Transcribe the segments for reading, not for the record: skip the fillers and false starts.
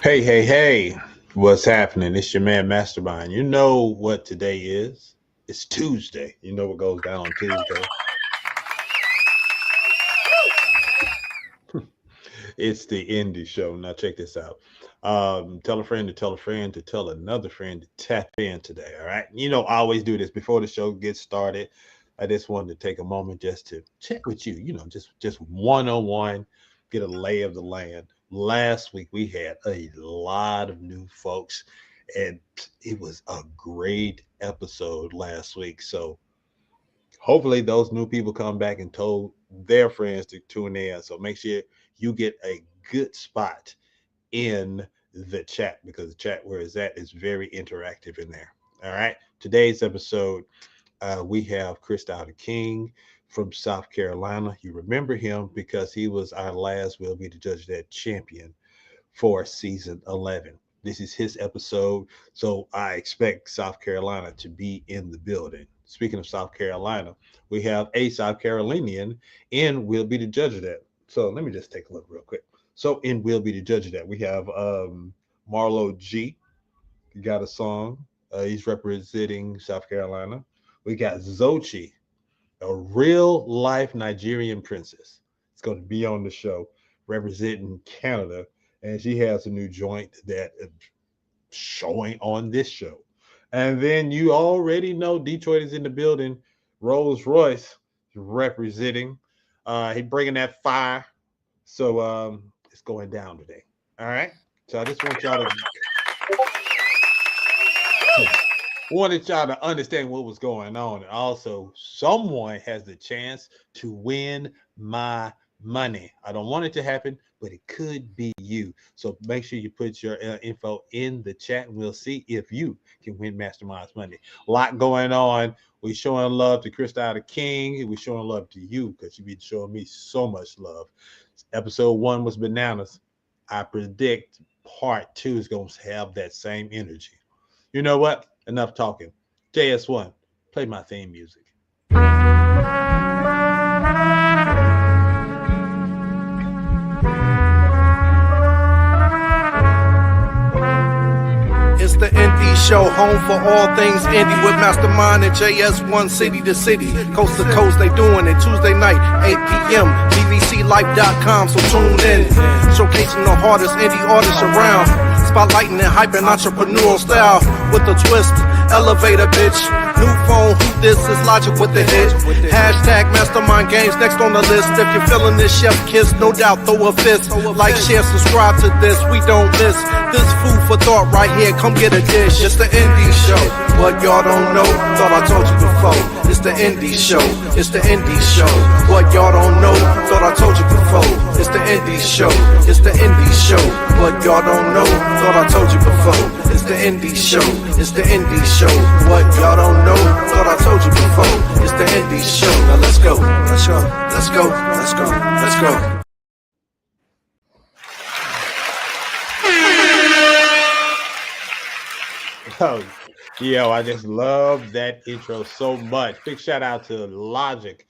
Hey, what's happening? It's your man Mastermind. You know what today is? It's Tuesday. You know what goes down on Tuesday? It's the indie show. Now check this out. Tell a friend to tell a friend to tell another friend to tap in today. All right. You know, I always do this before the show gets started. I just wanted to take a moment just to check with you, just one-on-one, get a lay of the land. Last week we had a lot of new folks, and it was a great episode last week. So hopefully those new people come back and told their friends to tune in. So make sure you get a good spot in the chat, because the chat where it's at is very interactive in there. All right. Today's episode, we have Christou DaKeeng from South Carolina. You remember him because he was our last WBTJOT champion for season 11. This is his episode, so I expect South Carolina to be in the building. Speaking of South Carolina, we have a South Carolinian in Will Be the Judge of That. So let me just take a look real quick. So in Will Be the Judge of That, we have Marlo G. He got a song. He's representing South Carolina. We got ZOCHI, a real life Nigerian princess. It's going to be on the show representing Canada, and she has a new joint that is showing on this show. And then you already know Detroit is in the building. RollzRoyce representing. He's bringing that fire. So it's going down today. All right. So I just want y'all to wanted y'all to understand what was going on. And also, someone has the chance to win my money. I don't want it to happen, but it could be you. So make sure you put your info in the chat, and we'll see if you can win Mastermind's money. A lot going on. We're showing love to Christou DaKeeng. We're showing love to you because you've been showing me so much love. Episode 1 was bananas. I predict part 2 is going to have that same energy. You know what? Enough talking. JS1, play my theme music. It's the indie show, home for all things indie with Mastermind and JS1, city to city, coast to coast. They doing it Tuesday night, 8 p.m. BVCLife.com, so tune in. Showcasing the hardest indie artists around. Spotlighting and hyping entrepreneurial style with a twist. Elevator, bitch. New phone, who this is Logic with the hit. Hashtag Mastermind Games next on the list. If you're feeling this chef kiss, no doubt throw a fist. Like, share, subscribe to this. We don't miss this food for thought right here. Come get a dish. It's the indie show. What y'all don't know, thought I told you before. It's the indie show. It's the indie show. What y'all don't know, thought I told you before. It's the indie show. It's the indie show. What y'all don't know, thought I told you before. It's the indie show. It's the indie show. What y'all don't know, thought I told you before. It's the indie show. Now let's go. Let's go. Let's go. Let's go. Let's go. Oh, yo, I just love that intro so much. Big shout out to Logic.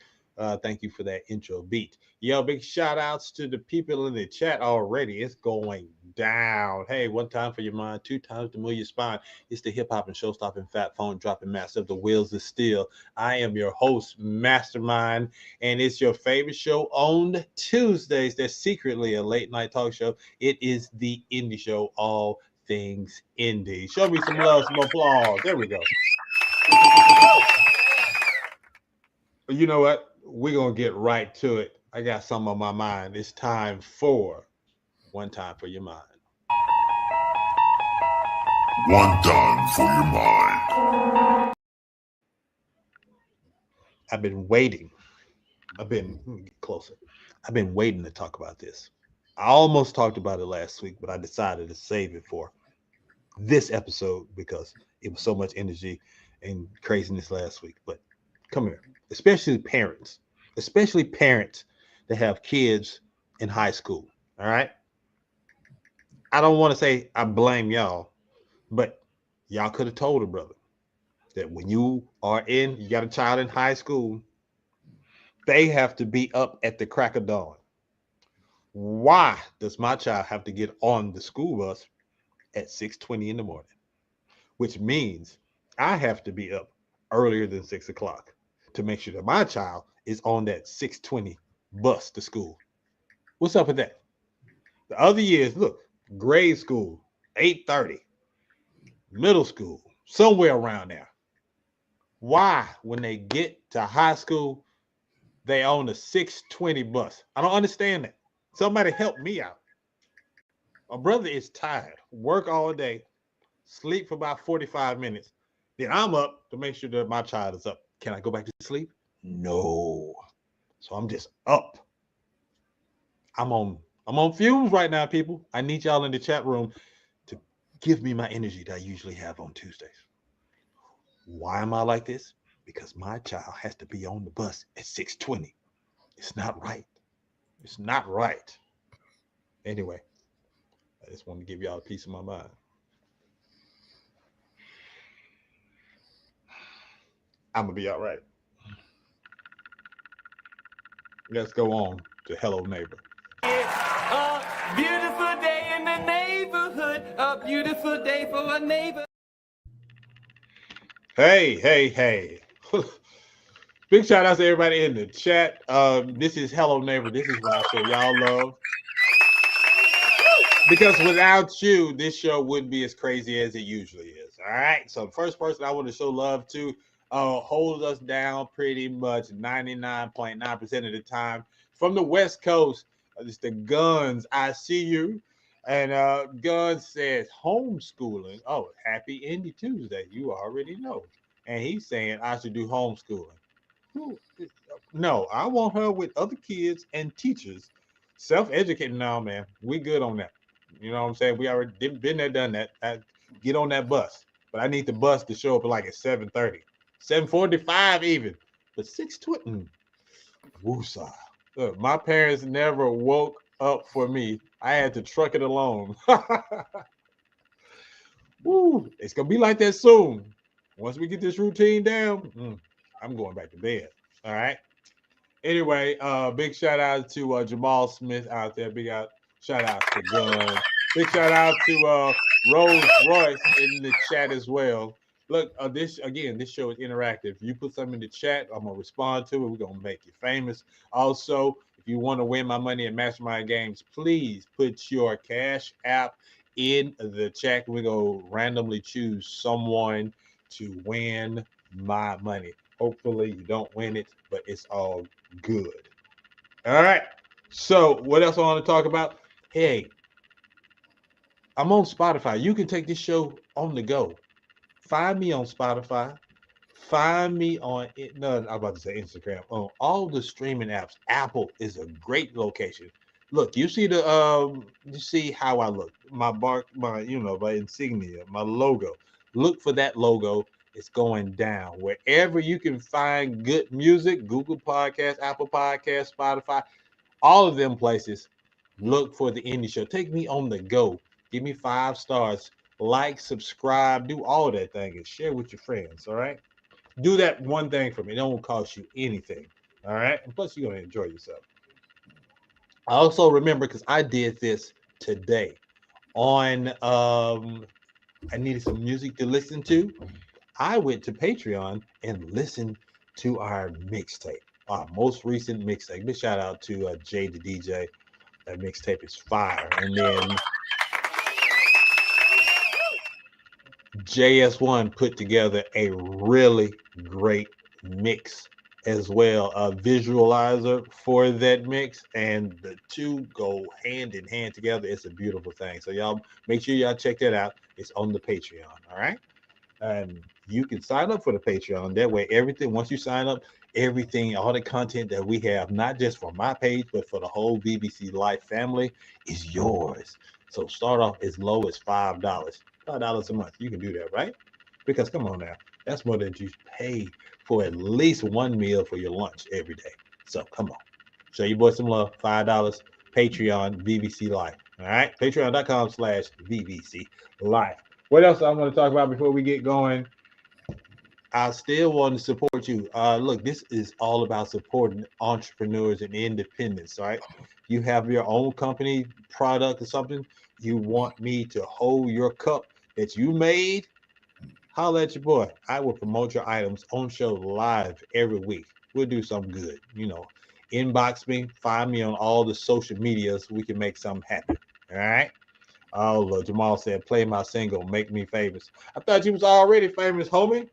Thank you for that intro beat. Yo, big shout outs to the people in the chat already. It's going down. Hey, one time for your mind, two times to move your spine. It's the hip hop and show stopping, fat phone dropping master of the wheels of steel. I am your host, Mastermind, and it's your favorite show on Tuesdays. That's secretly a late night talk show. It is the Indie Show, all things indie. Show me some love, some applause. There we go. You know what? We're going to get right to it. I got some on my mind. It's time for One Time for Your Mind. One time for your mind. I've been waiting. Let me get closer. I've been waiting to talk about this. I almost talked about it last week, but I decided to save it for this episode because it was so much energy and craziness last week. But come here, especially parents that have kids in high school. All right. I don't want to say I blame y'all, but y'all could have told a brother that when you got a child in high school, they have to be up at the crack of dawn. Why does my child have to get on the school bus at 6:20 in the morning? Which means I have to be up earlier than 6 o'clock to make sure that my child is on that 6:20 bus to school. What's up with that? The other years, look, grade school, 8:30, middle school, somewhere around there. Why, when they get to high school, they on the 6:20 bus? I don't understand that. Somebody help me out. My brother is tired, work all day, sleep for about 45 minutes. Then I'm up to make sure that my child is up. Can I go back to sleep? No. So I'm just up. I'm on fumes right now, people. I need y'all in the chat room to give me my energy that I usually have on Tuesdays. Why am I like this? Because my child has to be on the bus at 6:20. It's not right. It's not right. Anyway, I just want to give y'all a piece of my mind. I'm going to be all right. Let's go on to Hello Neighbor. A beautiful day in the neighborhood. A beautiful day for a neighbor. Hey. Big shout out to everybody in the chat. This is Hello Neighbor. This is when I show y'all love. Because without you, this show wouldn't be as crazy as it usually is. All right. So the first person I want to show love to holds us down pretty much 99.9% of the time. From the West Coast, it's the Guns. I see you. And Guns says homeschooling. Oh, happy Indie Tuesday. You already know. And he's saying I should do homeschooling. No, I want her with other kids and teachers. Self-educating now, man. We good on that. You know what I'm saying? We already been there, done that. Get on that bus. But I need the bus to show up like at 7:30. 7:45 even. But 6:20. Woosah. Look, my parents never woke up for me. I had to truck it along. Woo, it's gonna be like that soon. Once we get this routine down, I'm going back to bed. All right. Anyway, big shout out to Jamal Smith out there. Big shout out to Gun. Big shout out to RollzRoyce in the chat as well. Look, this show is interactive. You put something in the chat, I'm gonna respond to it. We're gonna make you famous. Also, if you want to win my money at Mastermind Games, please put your Cash App in the chat. We're gonna randomly choose someone to win my money. Hopefully you don't win it, but it's all good. All right. So what else I want to talk about? Hey, I'm on Spotify. You can take this show on the go. Find me on Spotify. Find me on I'm about to say Instagram. On all the streaming apps. Apple is a great location. Look, you see you see how I look. My insignia, my logo. Look for that logo. It's going down. Wherever you can find good music, Google Podcasts, Apple Podcasts, Spotify, all of them places, look for the Indie Show. Take me on the go. Give me 5 stars. Like, subscribe, do all that thing, and share with your friends, all right? Do that one thing for me. It don't cost you anything, all right? And plus, you're going to enjoy yourself. I also remember because I did this today on I needed some music to listen to. I went to Patreon and listened to our mixtape, our most recent mixtape. Big shout out to Jay the DJ. That mixtape is fire. And then JS1 put together a really great mix as well, a visualizer for that mix, and the two go hand in hand together. It's a beautiful thing. So y'all make sure y'all check that out. It's on the Patreon. All right. And you can sign up for the Patreon. That way, everything, once you sign up, everything, all the content that we have, not just for my page, but for the whole BBC Life family, is yours. So start off as low as $5. $5 a month. You can do that, right? Because come on now, that's more than you pay for at least one meal for your lunch every day. So come on. Show your boy some love. $5. Patreon, BBC Life. All right. Patreon.com/BBC Life. What else I want to talk about before we get going? I still want to support you. Look, this is all about supporting entrepreneurs and independence, right? You have your own company, product, or something. You want me to hold your cup that you made? Holla at your boy. I will promote your items on show live every week. We'll do something good. Inbox me, find me on all the social media so we can make something happen. All right? Oh, Lord, Jamal said, play my single, make me famous. I thought you was already famous, homie.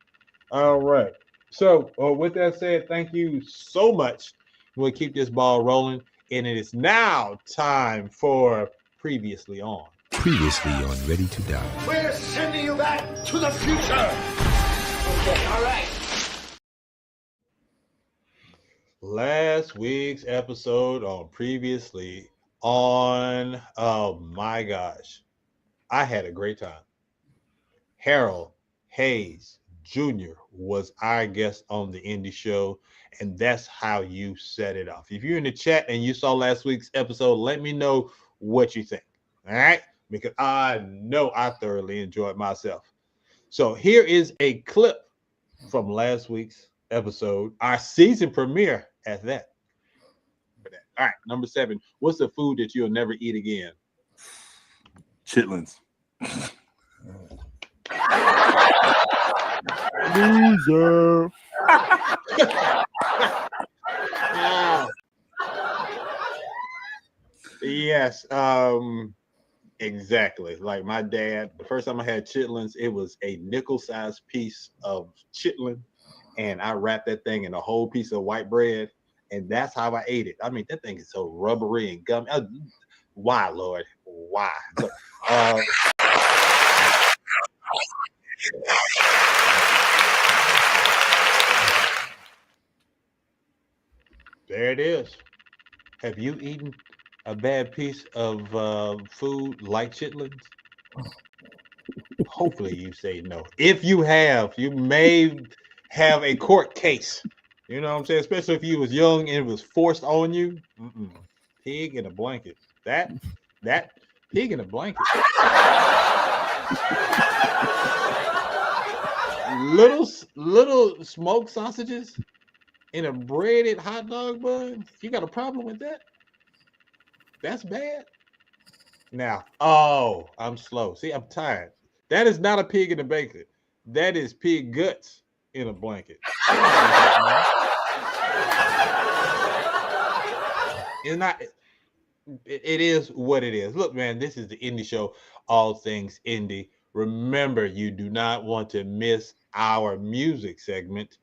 All right. So with that said, thank you so much. We'll keep this ball rolling. And it is now time for Previously On. Previously on Ready to Die. We're sending you back to the future. Okay, all right. Last week's episode on Previously On. Oh my gosh. I had a great time. Harold Hayes Jr. was our guest on the indie show, and that's how you set it off. If you're in the chat and you saw last week's episode, let me know what you think. All right? Because I know I thoroughly enjoyed myself. So here is a clip from last week's episode, our season premiere at that. All right, number 7. What's the food that you'll never eat again? Chitlins. Loser. Yes, exactly. Like my dad, the first time I had chitlins, it was a nickel-sized piece of chitlin, and I wrapped that thing in a whole piece of white bread, and that's how I ate it. I mean, that thing is so rubbery and gummy. Why, Lord? Why? Look, there it is. Have you eaten a bad piece of food like chitlins? Hopefully you say no. If you have, you may have a court case. You know what I'm saying? Especially if you was young and it was forced on you. Pig in a blanket. That pig in a blanket. Little smoked sausages in a breaded hot dog bun. You got a problem with that? That's bad. Now, I'm slow. See, I'm tired. That is not a pig in a blanket. That is pig guts in a blanket. It's not. It is what it is. Look, man, this is the indie show. All things indie. Remember, you do not want to miss our music segment.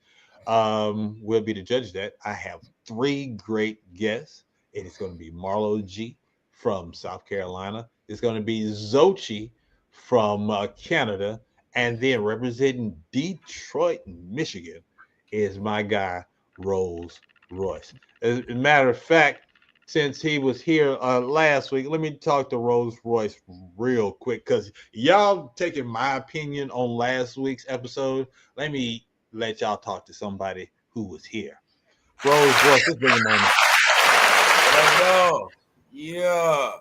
We'll be the judge of that. I have 3 great guests. It is going to be Marlo G from South Carolina. It's going to be ZOCHI from Canada. And then representing Detroit, Michigan is my guy, RollzRoyce. As a matter of fact, since he was here last week, let me talk to RollzRoyce real quick because y'all taking my opinion on last week's episode. Let me let y'all talk to somebody who was here. RollzRoyce, let's bring him on. Hello. Yeah.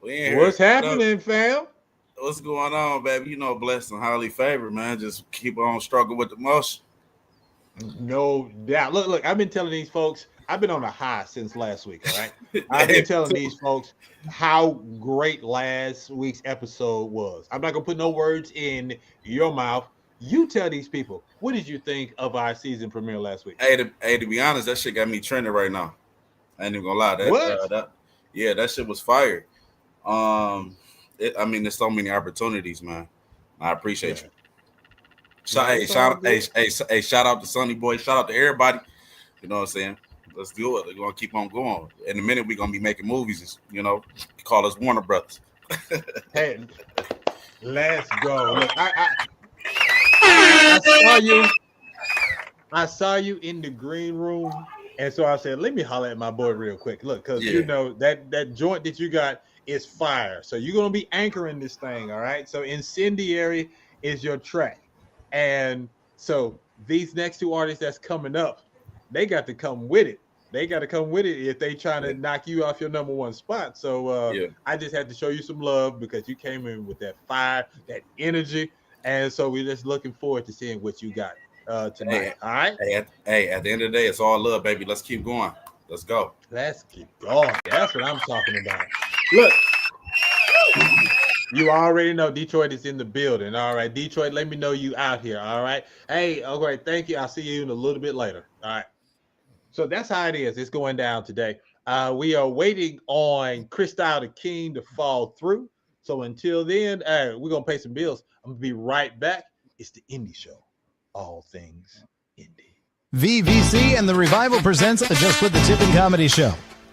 What's happening, fam? What's going on, baby? You know, blessed and highly favored, man. Just keep on struggling with the motion. No doubt. Look, I've been telling these folks, I've been on a high since last week. All right, I've been telling these folks how great last week's episode was. I'm not gonna put no words in your mouth. You tell these people, what did you think of our season premiere last week? To be honest, that shit got me trending right now. I ain't even gonna lie. That shit was fire. I mean, there's so many opportunities, man. I appreciate you. Shout out to Sonny Boy. Shout out to everybody. You know what I'm saying? Let's do it. We're gonna keep on going. In a minute, we're gonna be making movies. You know, call us Warner Brothers. Hey, let's go. Look, I saw you in the green room, and so I said, let me holler at my boy real quick. Look, because you know that joint that you got is fire. So you're gonna be anchoring this thing, all right? So Incendiary is your track. And so these next two artists that's coming up, they got to come with it. They got to come with it if they trying to knock you off your number one spot. So I just had to show you some love because you came in with that fire, that energy. And so we're just looking forward to seeing what you got tonight. All right. Hey, at the end of the day, it's all love, baby. Let's keep going. Let's go. Let's keep going. That's what I'm talking about. Look. You already know Detroit is in the building. All right, Detroit, let me know you out here. All right. Hey, okay, thank you. I'll see you in a little bit later. All right. So that's how it is. It's going down today. We are waiting on Christou DaKeeng to fall through. So until then, we're going to pay some bills. I'm going to be right back. It's the Indie Show. All things indie. VVC and the Revival presents a Just Put the Tip in Comedy show.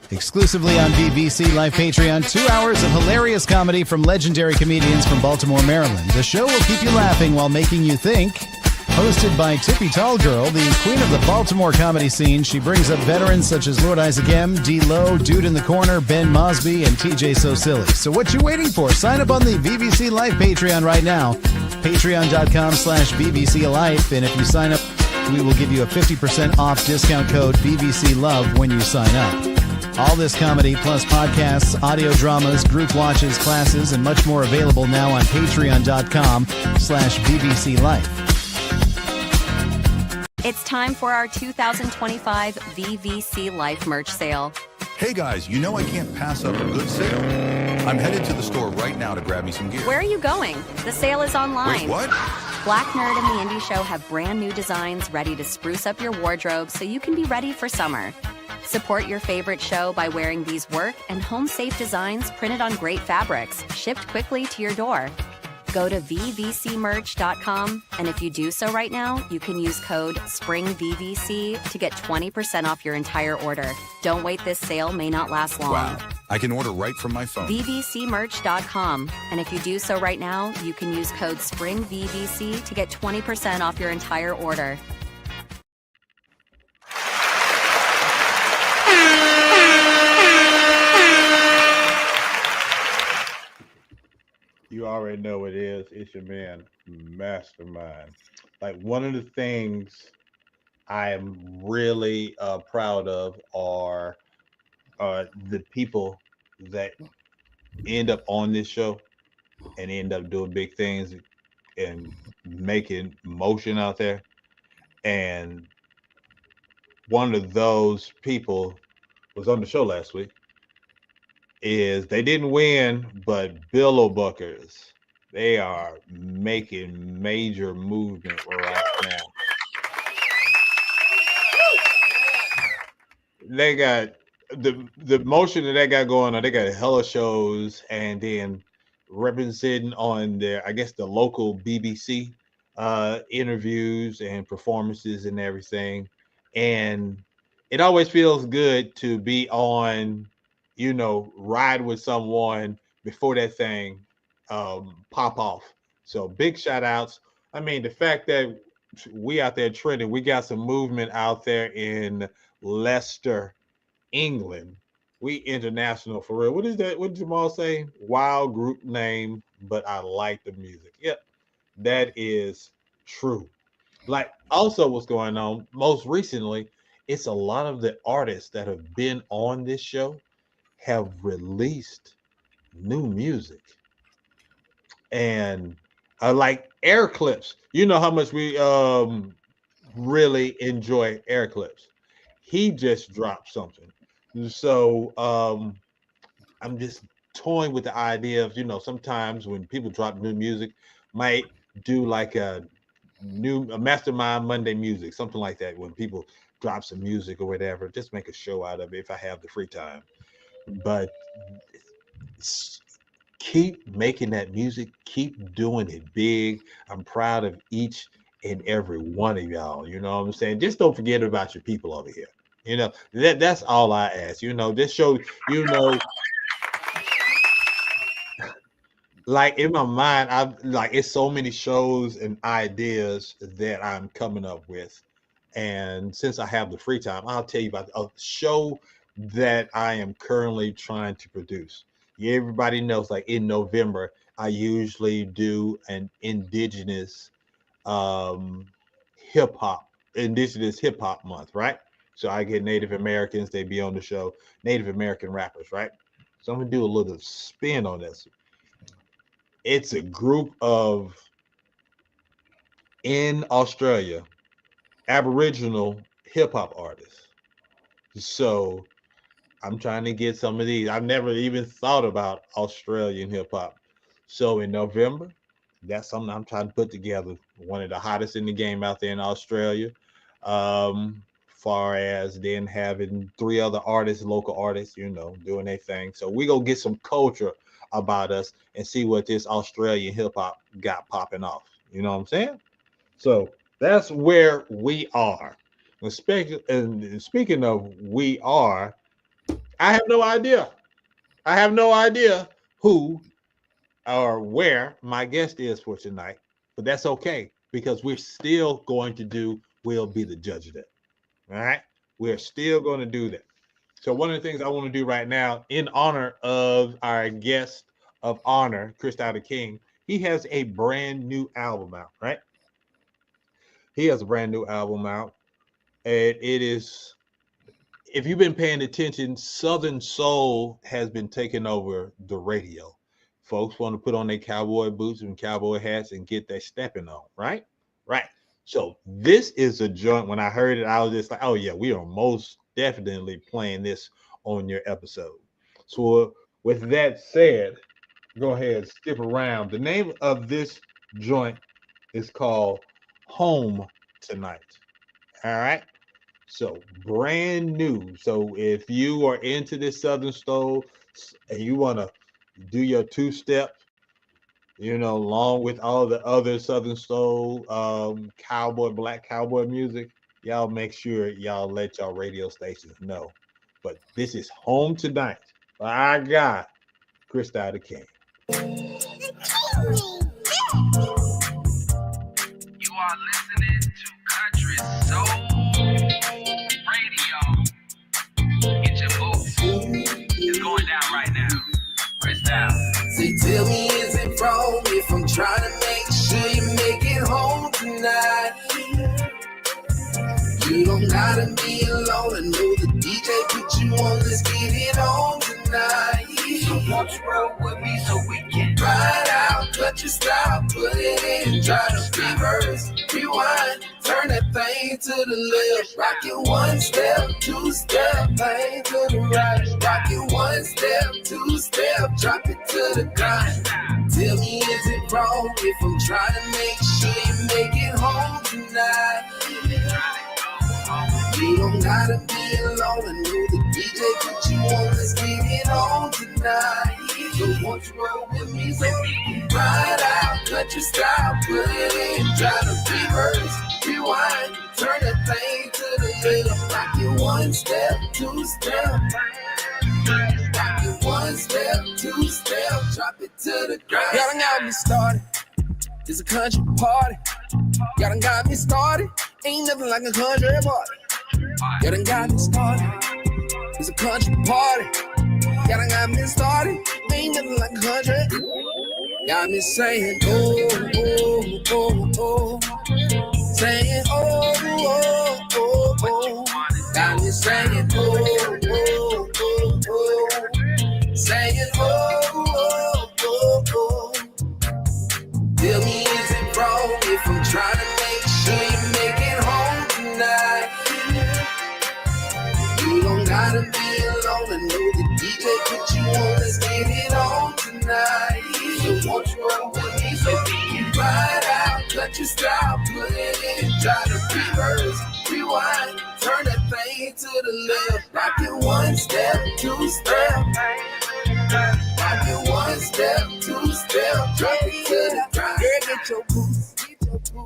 Exclusively on VVC Live Patreon, 2 hours of hilarious comedy from legendary comedians from Baltimore, Maryland. The show will keep you laughing while making you think. Hosted by Tippy Tall Girl, the queen of the Baltimore comedy scene, she brings up veterans such as Lord Isaac M., D-Lo, Dude in the Corner, Ben Mosby, and TJ So Silly. So what you waiting for? Sign up on the VVC Live Patreon right now. Patreon.com/VVC Life. And if you sign up, we will give you a 50% off discount code VVC Love when you sign up. All this comedy plus podcasts, audio dramas, group watches, classes, and much more available now on patreon.com/VVC Life. It's time for our 2025 VVC Life merch sale. Hey guys, you know I can't pass up a good sale. I'm headed to the store right now to grab me some gear. Where are you going? The sale is online. Wait, what? Black Nerd and the Indie Show have brand new designs ready to spruce up your wardrobe so you can be ready for summer. Support your favorite show by wearing these work and home-safe designs printed on great fabrics, shipped quickly to your door. Go to vvcmerch.com, and if you do so right now, you can use code SPRINGVVC to get 20% off your entire order. Don't wait, this sale may not last long. Wow, I can order right from my phone. vvcmerch.com, and if you do so right now, you can use code SPRINGVVC to get 20% off your entire order. You already know what it is. It's your man, Mastermind. Like, one of the things I am really proud of are the people that end up on this show and end up doing big things and making motion out there. And one of those people was on the show last week. Is they didn't win, but Billow Buckers, they are making major movement right now. They got the motion that they got going on. They got hella shows, and then representing on their, I guess, the local BBC interviews and performances and everything. And it always feels good to be on, you know, ride with someone before that thing pop off. So big shout outs. I mean, the fact that we out there trending, we got some movement out there in Leicester, England. We international for real. What is that? What did Jamal say? Wild group name, but I like the music. Yep, that is true. Like, also what's going on most recently, it's a lot of the artists that have been on this show have released new music. And I like Air Clips. You know how much we really enjoy Air Clips. he just dropped something. So I'm just toying with the idea of, sometimes when people drop new music, might do like a Mastermind Monday music, something like that. When people drop some music or whatever, just make a show out of it if I have the free time. But keep making that music, keep doing it big. I'm proud of each and every one of y'all. You know what I'm saying? Just don't forget about your people over here. That's all I ask. Just show, like in my mind, it's so many shows and ideas that I'm coming up with. And since I have the free time, I'll tell you about a show that I am currently trying to produce. Yeah, everybody knows, like in November, I usually do an indigenous hip hop month, right? So I get Native Americans, they be on the show, Native American rappers, right? So I'm gonna do a little spin on this. It's a group of, in Australia, Aboriginal hip hop artists. So I'm trying to get some of these. I've never even thought about Australian hip hop. So in November, that's something I'm trying to put together. One of the hottest in the game out there in Australia. Far as then having 3 other artists, local artists, doing their thing. So we gonna get some culture about us and see what this Australian hip hop got popping off. You know what I'm saying? So that's where we are. And speaking of we are, I have no idea. I have no idea who or where my guest is for tonight, but that's okay because we're still going to we'll be the judge of that. All right. We're still going to do that. So one of the things I want to do right now in honor of our guest of honor, Christou DaKeeng, he has a brand new album out, right? He has a brand new album out. And it is, if you've been paying attention, Southern Soul has been taking over the radio. Folks want to put on their cowboy boots and cowboy hats and get their stepping on, right? Right. So this is a joint. When I heard it, I was just like, oh yeah, we are most definitely playing this on your episode. So with that said, go ahead, skip around. The name of this joint is called Home Tonight. All right. So brand new. So if you are into this Southern Soul and you want to do your 2-step, along with all the other Southern Soul, black cowboy music, y'all make sure y'all let y'all radio stations know. But this is Home Tonight by our guy, Christou DaKeeng. You are listening to Country Soul Radio. Get your boots. It's going down right now. Christou. Say, tell me, is it wrong if I'm trying to make sure you make it home tonight? You don't gotta be alone. I know the DJ put you on. Let's get it on tonight. So won't you roll with me so we can ride out, cut your style, put it in, try to reverse, rewind, turn that thing to the left, rock it 1 step, 2-step, thing to the right, rock it 1 step, 2-step, drop it to the grind. Tell me, is it wrong if I'm trying to make sure you make it home tonight? You don't gotta be alone. I know the DJ put you on. Let's get it on tonight. So won't you roll with me so we can ride out, cut your style, put it in, try to reverse, rewind, turn that thing to the left, rock it 1 step, 2-step, rock it 1 step, 2-step, drop it to the ground. Y'all done got me started. It's a country party. Y'all done got me started. Ain't nothing like a country party. Y'all done got me started. It's a country party. Y'all done got me started. Ain't nothing like a country. Got me saying, oh, oh, oh, oh. Saying, oh, oh, oh, oh. Got me saying, oh, oh, oh, oh. Saying, oh, oh, oh, oh. Tell me, is it wrong if I'm trying to make sure you make it home tonight? reverse, rewind, turn that thing to the left. Rock it 1 step, 2 step. Rock it 1 step, 2 step. Drop it to the ground. Girl, get your boots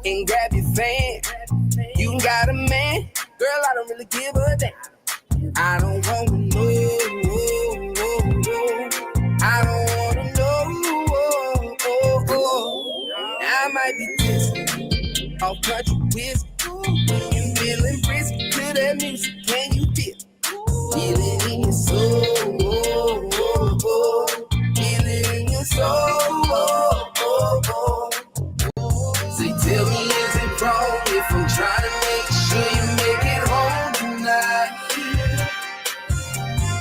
and grab your fan. You got a man, girl, I don't really give a damn. I don't want to know, I don't want to know. I might be pissed off country whiskey. You feeling frisky to that music, can you feel? Feel it in your soul, feel it in your soul. Say, tell me, is it wrong if I'm trying to make sure you make it home tonight?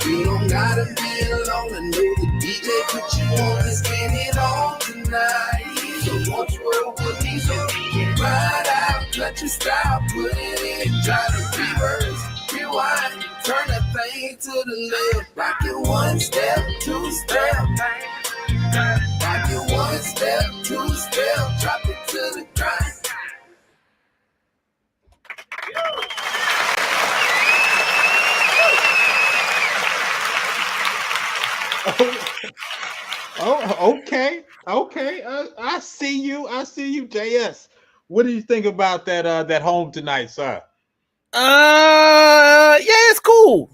You don't gotta be alone. I know the DJ put you on. Let's get it on tonight. So won't you roll with me so we can ride out, country style, put it in, try to reverse, rewind, turn that thing to the left. Rock it 1 step, 2 step. Rock it 1 step, 2 step. Drop it to the ground. Oh, okay. I see you, JS. What do you think about that home tonight, sir? Yeah, it's cool.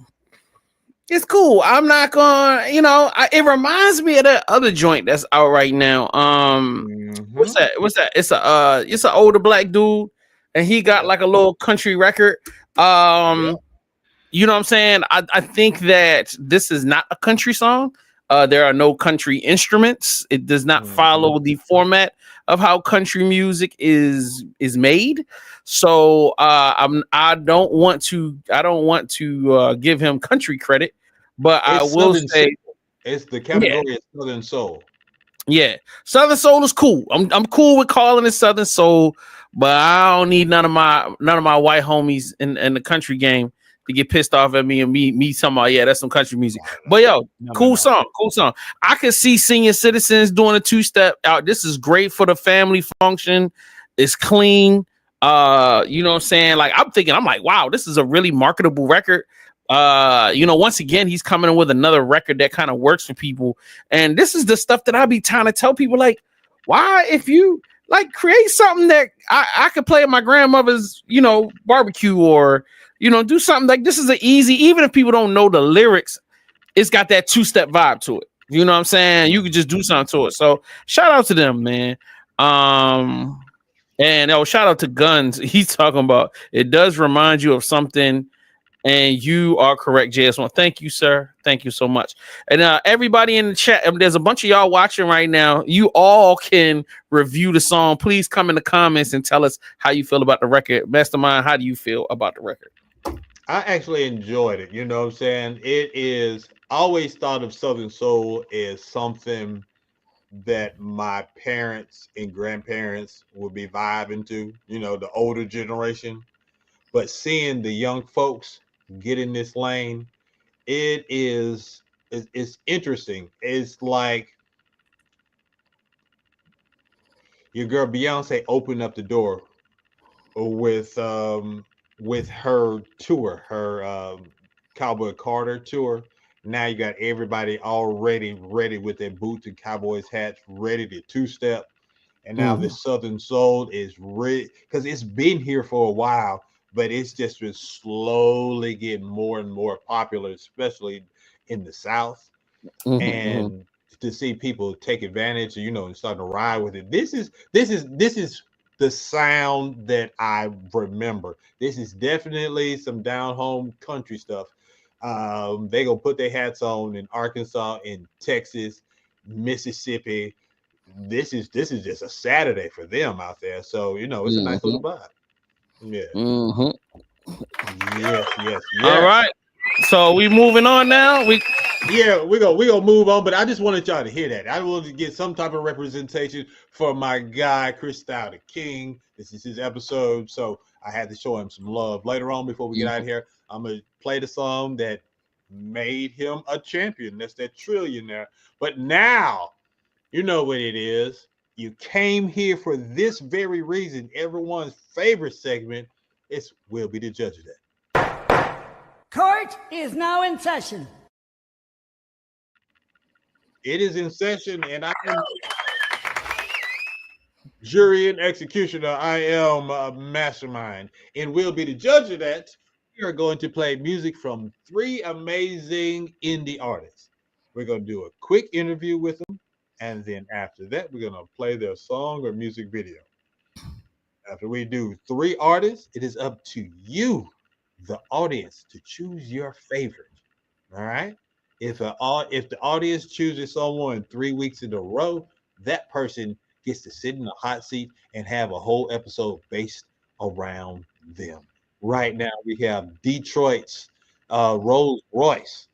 It's cool. I'm not gonna, it reminds me of that other joint that's out right now. What's that? It's an older black dude, and he got like a little country record. You know what I'm saying? I think that this is not a country song. There are no country instruments. It does not follow the format of how country music is made. So I don't want to give him country credit, but I will say it's the category of Southern Soul. Yeah, Southern Soul is cool. I'm cool with calling it Southern Soul, but I don't need none of my white homies in the country game to get pissed off at me and me talking about, yeah, that's some country music. But cool song. I can see senior citizens doing a 2-step out. This is great for the family function. It's clean. You know what I'm saying? Like, I'm like, wow, this is a really marketable record. Once again, he's coming in with another record that kind of works for people. And this is the stuff that I be trying to tell people, like, why, if you like create something that I could play at my grandmother's, barbecue, or do something like this is an easy, even if people don't know the lyrics, it's got that 2-step vibe to it. You know what I'm saying? You could just do something to it. So shout out to them, man. And shout out to Guns. He's talking about it does remind you of something, and you are correct, JS1. Thank you, sir. Thank you so much. And everybody in the chat, there's a bunch of y'all watching right now. You all can review the song. Please come in the comments and tell us how you feel about the record. Mastermind, how do you feel about the record? I actually enjoyed it. You know what I'm saying? It is, I always thought of Southern Soul as something that my parents and grandparents would be vibing to, the older generation. But seeing the young folks get in this lane, it's interesting. It's like your girl Beyonce opened up the door with her tour, her Cowboy Carter tour. Now you got everybody already ready with their boots and Cowboys hats, ready to 2-step. And now this Southern Soul is ready, because it's been here for a while, but it's just been slowly getting more and more popular, especially in the South. And to see people take advantage, and starting to ride with it. This is the sound that I remember. This is definitely some down home country stuff. They gonna put their hats on in Arkansas, in Texas, Mississippi. This is just a Saturday for them out there. So it's a nice little vibe. Yeah. Yes. All right. So we moving on now. We're gonna move on, but I just wanted y'all to hear that. I wanted to get some type of representation for my guy Christou DaKeeng. This is his episode, so I had to show him some love. Later on, before we get out of here, I'm gonna play the song that made him a champion. That's that Trillionaire. But now, you know what it is. You came here for this very reason. Everyone's favorite segment, It's We'll Be the Judge of That. Court is now in session. It is in session, and I am jury and executioner. I am a mastermind, and we'll be the judge of that. We are going to play music from 3 amazing indie artists. We're going to do a quick interview with them, and then after that, we're going to play their song or music video. After we do 3 artists, it is up to you, the audience, to choose your favorite. All right? If the audience chooses someone 3 weeks in a row, that person gets to sit in the hot seat and have a whole episode based around them. Right now, we have Detroit's RollzRoyce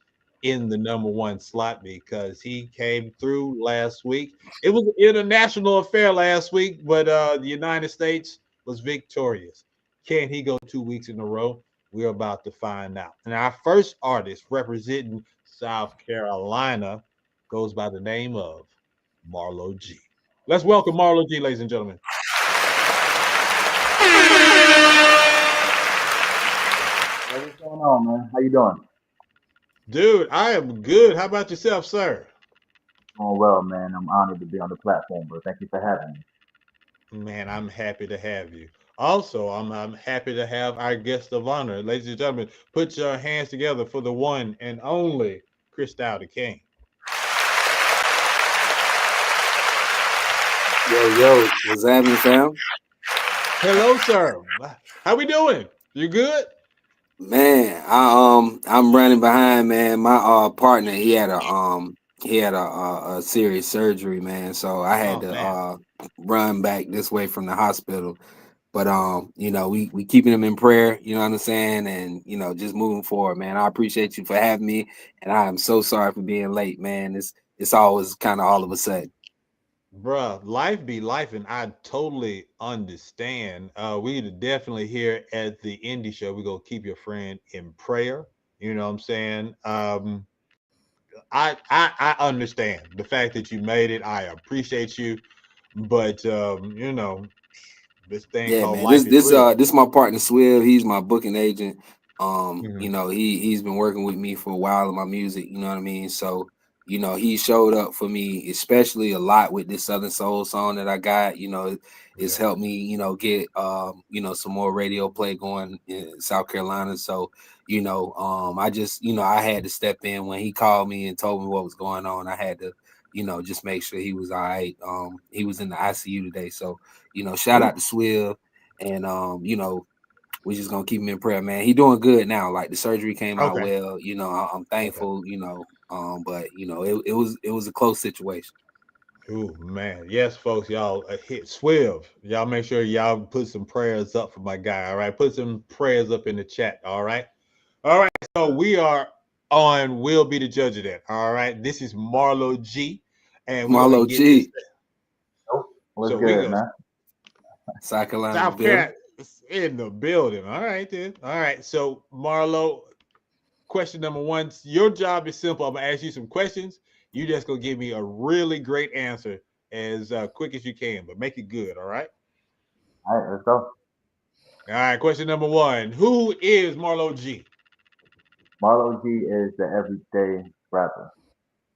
in the #1 slot because he came through last week. It was an international affair last week, but the United States was victorious. Can he go 2 weeks in a row? We're about to find out. And our first artist representing South Carolina goes by the name of Marlo G. Let's welcome Marlo G, ladies and gentlemen. Hey, what's going on, man? How you doing? Dude, I am good. How about yourself, sir? Doing well, man. I'm honored to be on the platform, bro. Thank you for having me. Man, I'm happy to have you. Also, I'm happy to have our guest of honor. Ladies and gentlemen, put your hands together for the one and only Christou DaKeeng. Yo, what's happening, fam? Hello, sir. How we doing? You good? Man, I'm running behind, man. My partner, he had a serious surgery, man. So I had to run back this way from the hospital. But you know, we keeping him in prayer, you know what I'm saying, and you know, just moving forward, man. I appreciate you for having me, and I am so sorry for being late, man. It's always kind of all of a sudden. Bruh, life be life, and I totally understand. We definitely here at the Indie Show, we're gonna keep your friend in prayer. You know what I'm saying? I understand the fact that you made it. I appreciate you, but you know, this thing called man. life is real. This my partner Swill. He's my booking agent. You know, he's been working with me for a while in my music. You know what I mean? So, you know, he showed up for me, especially a lot with this Southern Soul song that I got. You know, it's helped me, you know, get you know, some more radio play going in South Carolina. So, you know, I just, you know, I had to step in when he called me and told me what was going on. I had to, you know, just make sure he was all right. He was in the ICU today. So, you know, shout out to Swill, and you know, we're just gonna keep him in prayer, man. He doing good now. Like the surgery came out well. You know, I'm thankful. You know, but you know, it was a close situation. Oh man, yes, folks, y'all hit Swill. Y'all make sure y'all put some prayers up for my guy. All right, put some prayers up in the chat. All right. So we are on. We'll be the judge of that. All right. This is Marlo G, and Marlo G. What's So good, man? South Carolina South Carolina in the building. All right, then. All right. So Marlo, question number 1. Your job is simple. I'm gonna ask you some questions. You just gonna give me a really great answer as quick as you can, but make it good. All right. All right, let's go. All right. Question number 1. Who is Marlo G? Marlo G is the everyday rapper.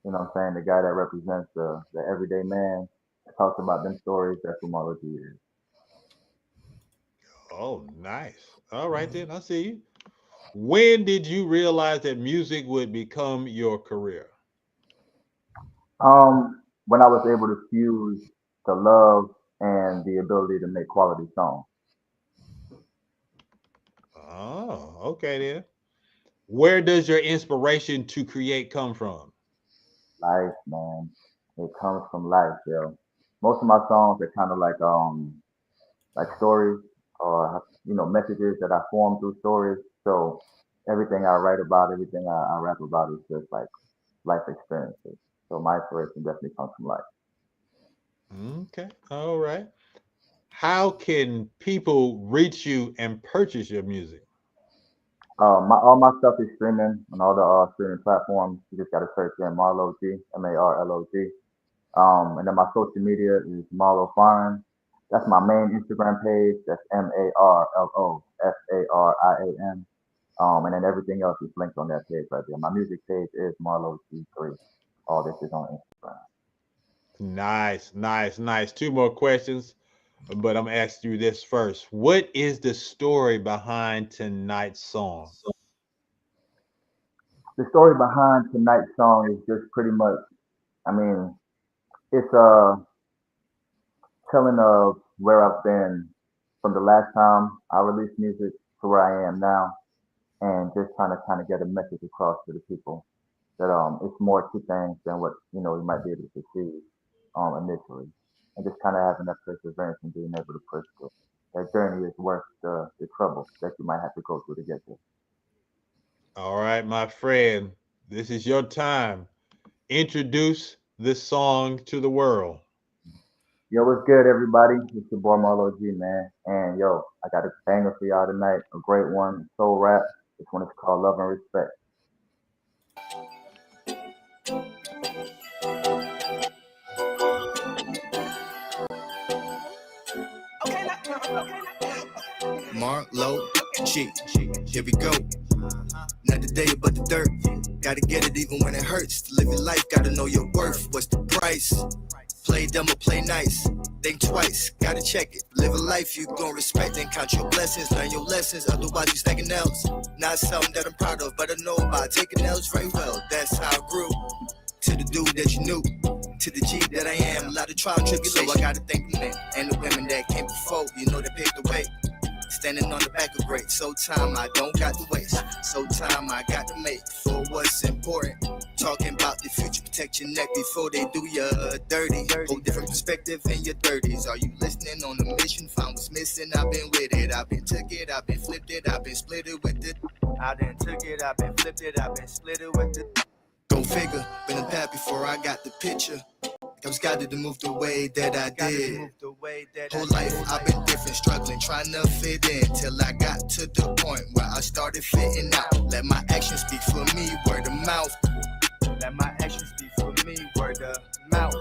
You know what I'm saying? The guy that represents the everyday man. Talks about them stories. That's what Marlo G is. Oh, nice. All right, then. I see you. When did you realize that music would become your career? When I was able to fuse the love and the ability to make quality songs. Oh, okay then. Where does your inspiration to create come from? Life, man. It comes from life, yo. Most of my songs are kind of like stories or you know messages that I form through stories. So everything I write about, everything I rap about is just like life experiences. So my inspiration definitely comes from life. Okay. All right. How can people reach you and purchase your music? All my stuff is streaming on all the streaming platforms. You just gotta search in Marlo G, Marlo G. And then my social media is Marlo Foreign. That's my main Instagram page. That's MarloFarian. And then everything else is linked on that page right there. My music page is Marlo G3. All this is on Instagram. Nice, nice, nice. Two more questions, but I'm gonna ask you this first. What is the story behind tonight's song? The story behind tonight's song is just pretty much, I mean, it's telling of where I've been from the last time I released music to where I am now, and just trying to kind of get a message across to the people that it's more to things than what you might be able to see initially, and just kind of having that perseverance and being able to push through. That journey is worth the trouble that you might have to go through to get there. All right, my friend, this is your time. Introduce this song to the world. Yo, what's good, everybody? It's your boy Marlo G, man. And yo, I got a banger for y'all tonight. A great one, soul rap. This one is called Love and Respect. Marlo G, here we go. Not the day, but the dirt. Gotta get it even when it hurts. To live your life, gotta know your worth. What's the price? Play dumb or play nice. Think twice, gotta check it. Live a life you gon' respect and count your blessings. Learn your lessons, otherwise you stacking L's. Not something that I'm proud of, but I know about taking L's very well. That's how I grew. To the dude that you knew, to the G that I am. A lot of trial and tribulation. So I gotta thank the men and the women that came before. You know they paved the way. Standing on the back of great. So time I don't got to waste. So time I got to make for what's important. Talking about the future, protect your neck before they do you dirty. Hold different perspective in your 30s. Are you listening on the mission? Found what's missing. I've been with it. I've been took it. I've been flipped it. I've been split it with it. I done took it. I've been flipped it. I've been split it with it. Go figure. Been a path before I got the picture. I was guided to move the way that I did. Whole life I've been different, struggling, trying to fit in till I got to the point where I started fitting out. Let my actions speak for me, word of mouth. Let my actions speak for me, word of mouth.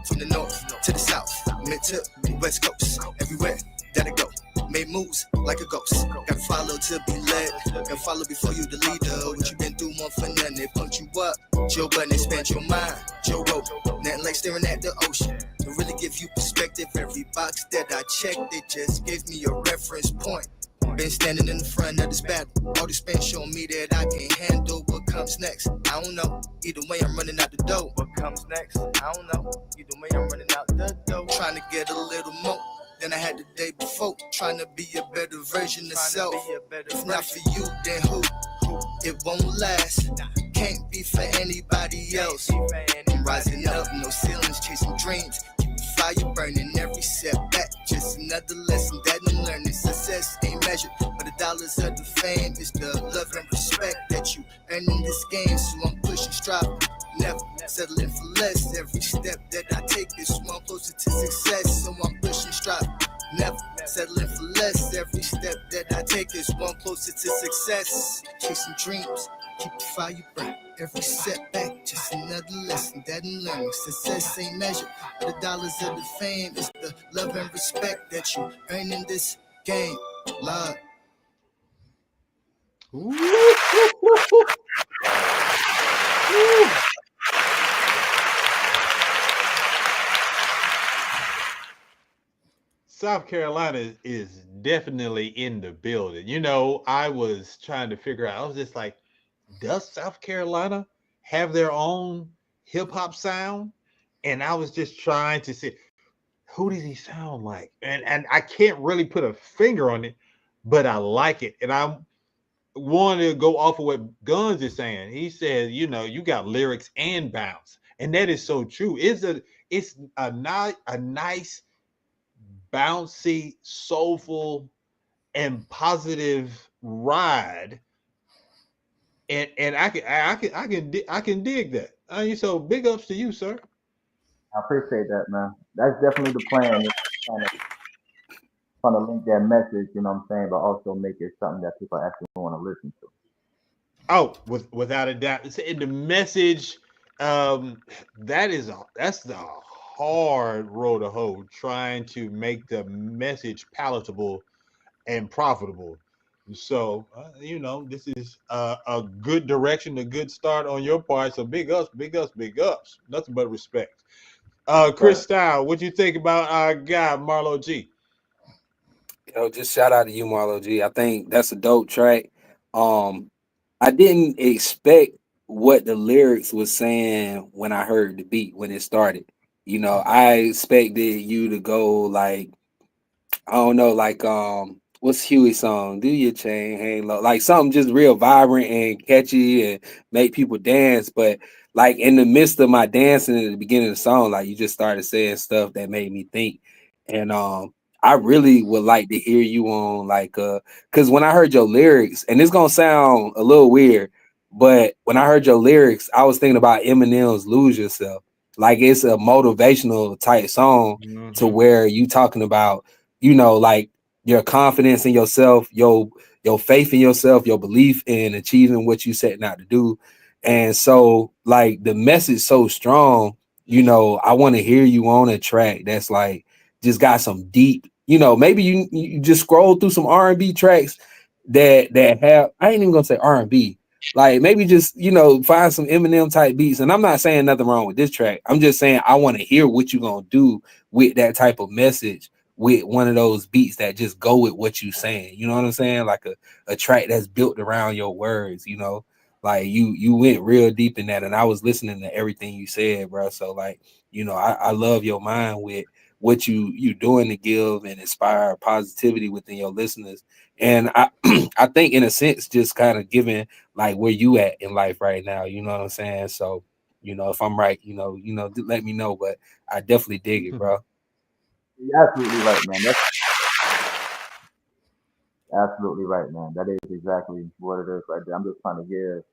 From the north to the south, mid to the west coast, everywhere that I go. Made moves like a ghost. Gotta follow to be led. Gotta follow before you the leader. What you been through, one for none. They pump you up. Joe Budden, expand your mind. Joe Rogan, nothing like staring at the ocean. To really give you perspective, every box that I checked, they just gave me a reference point. Been standing in the front of this battle. All this pain showing me that I can handle what comes next. I don't know. Either way, I'm running out the door. What comes next? I don't know. Either way, I'm running out the door. Trying to get a little more than I had the day before. Trying to be a better version of self. If not for you, then who? It won't last. Can't be for anybody else. I'm rising up, no ceilings, chasing dreams. Keep the fire burning, every setback. Just another lesson that I'm learning. Success ain't measured, but the dollars of the fame is the love and respect that you earn in this game. So I'm pushing, striving, never settling for less. Every step that I take is one closer to success. So I'm pushing, striving, never settling for less. Every step that I take is one closer to success. Chasing dreams, keep the fire burning. Every setback, just another lesson that I'm learning. Success ain't measured, but the dollars of the fame is the love and respect that you earn in this game. Love. South Carolina is definitely in the building. I was trying to figure out, I was just like, does South Carolina have their own hip hop sound? And I was just trying to see, who does he sound like? And I can't really put a finger on it, but I like it. And I wanted to go off of what Guns is saying. He says, you got lyrics and bounce. And that is so true. It's a nice, bouncy, soulful, and positive ride. And I can dig that. So big ups to you, sir. I appreciate that, man. That's definitely the plan. Trying to link that message, you know what I'm saying, but also make it something that people actually want to listen to. Oh, without a doubt. The message, that's the hard road to hoe trying to make the message palatable and profitable. So, this is a good direction, a good start on your part. So, big ups, big ups, big ups. Nothing but respect. Christou, what you think about our guy Marlo G? Yo, just shout out to you, Marlo G. I think that's a dope track. I didn't expect what the lyrics was saying when I heard the beat when it started. I expected you to go like, I don't know, like what's Huey's song? Do your chain hang low, like something just real vibrant and catchy and make people dance. But like in the midst of my dancing at the beginning of the song, like you just started saying stuff that made me think. And I really would like to hear you on like because when I heard your lyrics, and it's gonna sound a little weird, but when I heard your lyrics, I was thinking about Eminem's Lose Yourself. Like it's a motivational type song to where you talking about, like your confidence in yourself, your faith in yourself, your belief in achieving what you setting out to do. And so like the message so strong, I want to hear you on a track that's like just got some deep, maybe you just scroll through some R&B tracks that have, I ain't even gonna say R&B, like maybe just find some Eminem type beats. And I'm not saying nothing wrong with this track. I'm just saying I want to hear what you gonna do with that type of message, with one of those beats that just go with what you saying. You know what I'm saying? Like a track that's built around your words, like you went real deep in that, and I was listening to everything you said, bro. So like, I love your mind with what you doing to give and inspire positivity within your listeners. And I I think in a sense just kind of giving like where you at in life right now, you know what I'm saying? So, if I'm right, let me know, but I definitely dig it, bro. You're absolutely right, man. That's absolutely right, man. That is exactly what it is right there. I'm just trying to give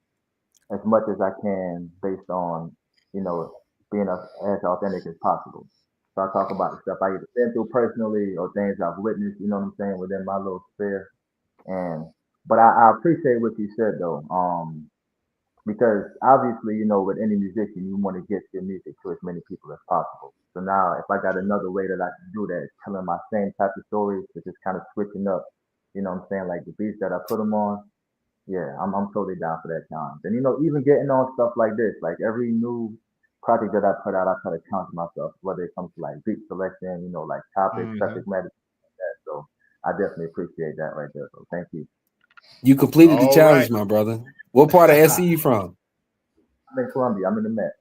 as much as I can based on, you know, being as authentic as possible. So I talk about the stuff I either been through personally or things I've witnessed, you know what I'm saying, within my little sphere. And but I appreciate what you said though. Because obviously, with any musician, you want to get your music to as many people as possible. So now, if I got another way that I can do that, telling my same type of stories, but just kind of switching up, you know what I'm saying, like the beats that I put them on, yeah, I'm totally down for that challenge. And even getting on stuff like this, like every new project that I put out, I try to challenge myself, whether it comes to like beat selection, like topics, subject matter, like that. So I definitely appreciate that right there. So thank you. You completed the All challenge, right. my brother. What part of SC you from? I'm in Columbia. I'm in the Met.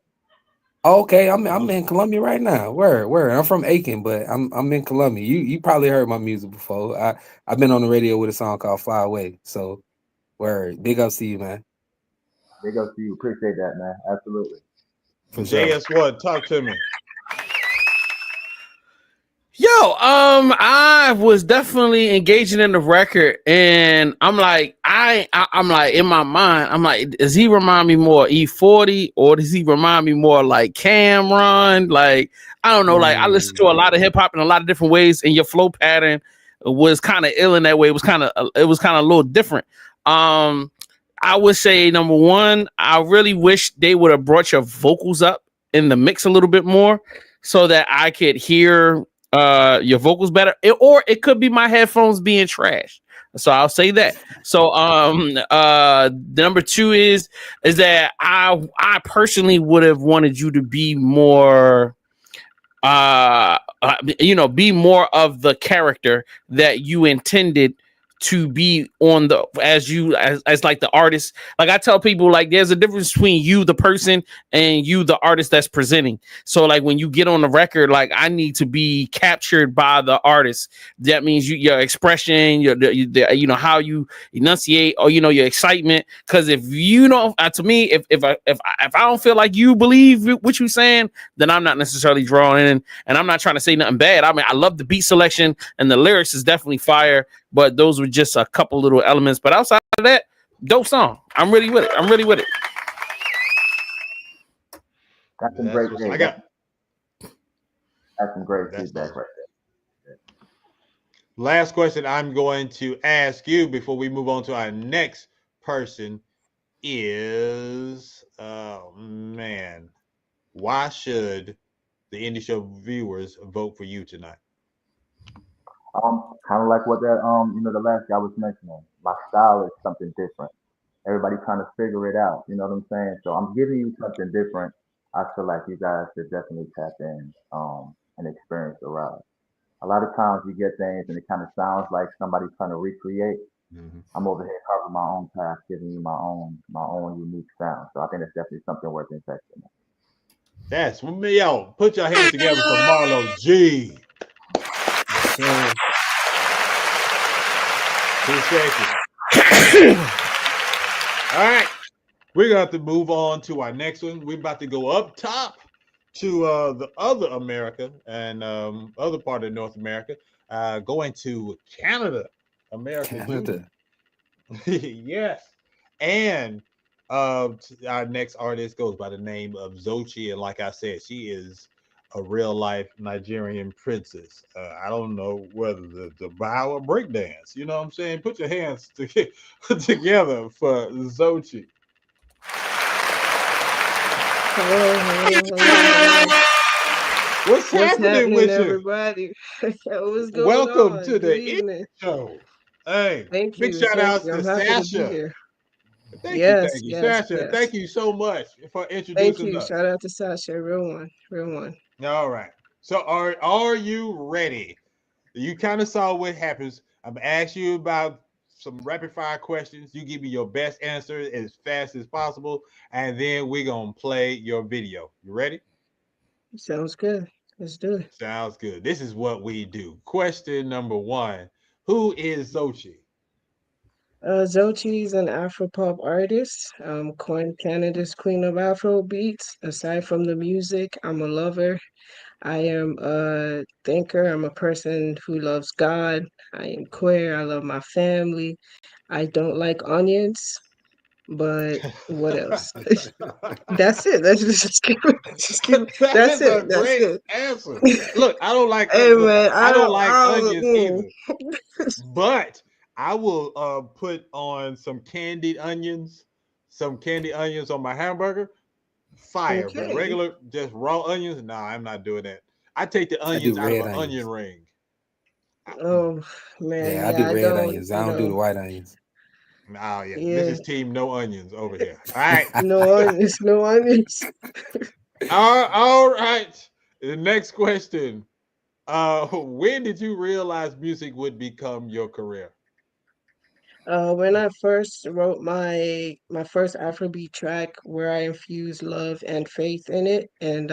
Oh, okay, I'm in Columbia right now. Where? I'm from Aiken, but I'm in Columbia. You probably heard my music before. I've been on the radio with a song called Fly Away. So word, big ups to you, man. Big ups to you. Appreciate that, man. Absolutely. For sure. JS1, talk to me. Yo, I was definitely engaging in the record, and I'm like, I'm like in my mind, I'm like, does he remind me more E40 or does he remind me more like Cameron? Like, I don't know. Like, I listen to a lot of hip hop in a lot of different ways, and your flow pattern was kind of ill in that way. It was kind of a little different. I would say number one, I really wish they would have brought your vocals up in the mix a little bit more so that I could hear your vocals better, or it could be my headphones being trash. So I'll say that. So number two is that I personally would have wanted you to be more be more of the character that you intended to be on the as like the artist. Like I tell people, like there's a difference between you the person and you the artist that's presenting. So like when you get on the record, like I need to be captured by the artist. That means your expression, your how you enunciate, or your excitement. Because if you don't, to me, if I don't feel like you believe what you're saying, then I'm not necessarily drawing in. And I'm not trying to say nothing bad. I mean, I love the beat selection and the lyrics is definitely fire. But those were just a couple little elements. But outside of that, dope song. I'm really with it. That's some great feedback. That's some great feedback right there. Last question I'm going to ask you before we move on to our next person is, oh man, why should the Indie Show viewers vote for you tonight? Kind of like what that the last guy was mentioning. My style is something different. Everybody trying to figure it out. You know what I'm saying? So I'm giving you something different. I feel like you guys should definitely tap in and experience the ride. A lot of times you get things and it kind of sounds like somebody's trying to recreate. I'm over here carving my own path, giving you my own unique sound. So I think that's definitely something worth investing in. That's me. Yo, put your hands together for Marlo G. Appreciate you. All right, we're gonna have to move on to our next one. We're about to go up top to the other America and other part of North America, going to Canada, America. Yes, and our next artist goes by the name of ZOCHI, and like I said, she is a real life Nigerian princess. I don't know whether the bow or break dance. You know what I'm saying? Put your hands together for ZOCHI. What's happening with everybody? What's going Welcome on? to Good the evening. show. Hey, Thank big you. shout outs I'm to happy to be Sasha. here. Thank Yes, you, Sasha. yes. Thank you so much for Thank introducing you. us. Shout out to Sasha. Real one. All right. So are you ready? You kind of saw what happens. I'm gonna ask you about some rapid fire questions. You give me your best answer as fast as possible, and then we're gonna play your video. You ready? Sounds good. Let's do it. Sounds good. This is what we do. Question number one: who is ZOCHI? ZOCHI is an Afropop artist. Canada's queen of Afro beats. Aside from the music, I'm a lover. I am a thinker. I'm a person who loves God. I am queer. I love my family. I don't like onions, but what else? That's it. That's just keep That's a it. That's great it. answer. Look, I don't like Hey man, I don't like I onions don't, either, but I will put on some candied onions on my hamburger. Fire, but Okay. regular just raw onions. Nah, I'm not doing that. I take the I do onions out of red an onions. onion ring. Oh man, Yeah, I do I red don't. onions. I don't do the white onions. Oh yeah, this Yeah. is team no onions over here. All right. No onions. No onions. All right. The next question. When did you realize music would become your career? When I first wrote my first Afrobeat track, where I infused love and faith in it, and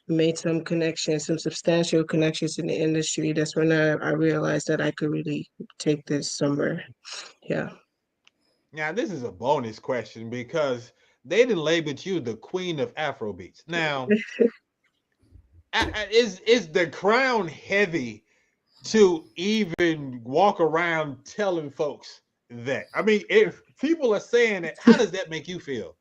made some connections, some substantial connections in the industry. That's when I realized that I could really take this somewhere. Yeah. Now, this is a bonus question because they didn't label you the queen of Afrobeats. Now, is the crown heavy to even walk around telling folks that? I mean, if people are saying that, how does that make you feel?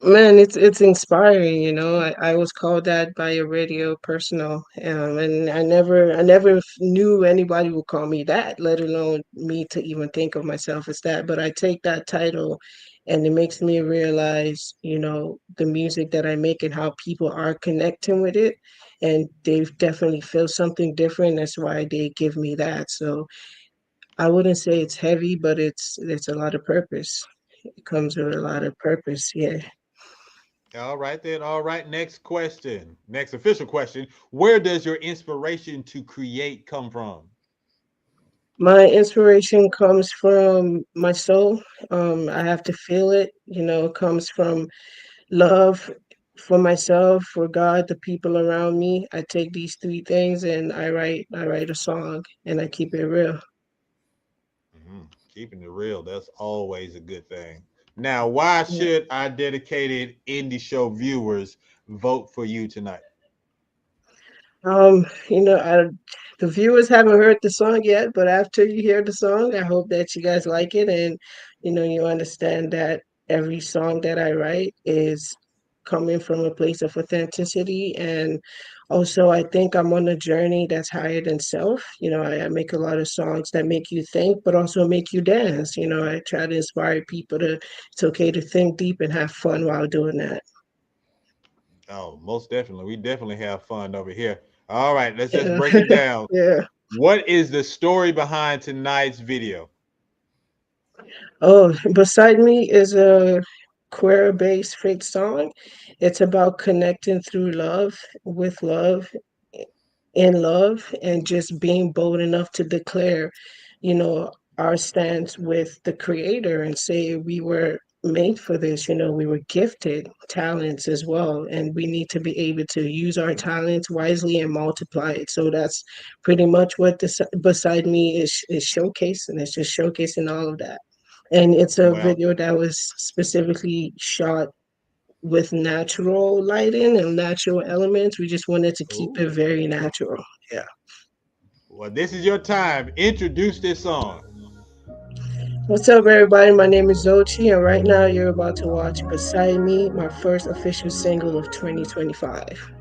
Man, it's inspiring, you know. I was called that by a radio personal, and I never knew anybody would call me that, let alone me to even think of myself as that. But I take that title, and it makes me realize, you know, the music that I make and how people are connecting with it, and they definitely feel something different. That's why they give me that. So I wouldn't say it's heavy, but it's a lot of purpose. It comes with a lot of purpose, yeah. All right, then. All right. Next question. Next official question. Where does your inspiration to create come from? My inspiration comes from my soul. I have to feel it. You know, it comes from love for myself, for God, the people around me. I take these three things and I write a song and I keep it real. Keeping it real. That's always a good thing. Now, why Yeah. should our dedicated indie show viewers vote for you tonight? You know, the viewers haven't heard the song yet, but after you hear the song, I hope that you guys like it and you know you understand that every song that I write is coming from a place of authenticity and also I think I'm on a journey that's higher than self. You know, I make a lot of songs that make you think, but also make you dance. You know, I try to inspire people to it's okay to think deep and have fun while doing that. Oh, most definitely. We definitely have fun over here. All right, let's just Yeah. break it down. Yeah. What is the story behind tonight's video? Oh, Beside Me is a queer-based fake song. It's about connecting through love, with love, in love, and just being bold enough to declare, you know, our stance with the creator and say we were made for this, we were gifted talents as well, and we need to be able to use our talents wisely and multiply it. So that's pretty much what this Beside Me is showcasing. It's just showcasing all of that. And it's a Well, video that was specifically shot with natural lighting and natural elements. We just wanted to keep it ooh. very natural. Yeah. Well, this is your time. Introduce this song. What's up, everybody? My name is ZOCHI, and right now you're about to watch Beside Me, my first official single of 2025.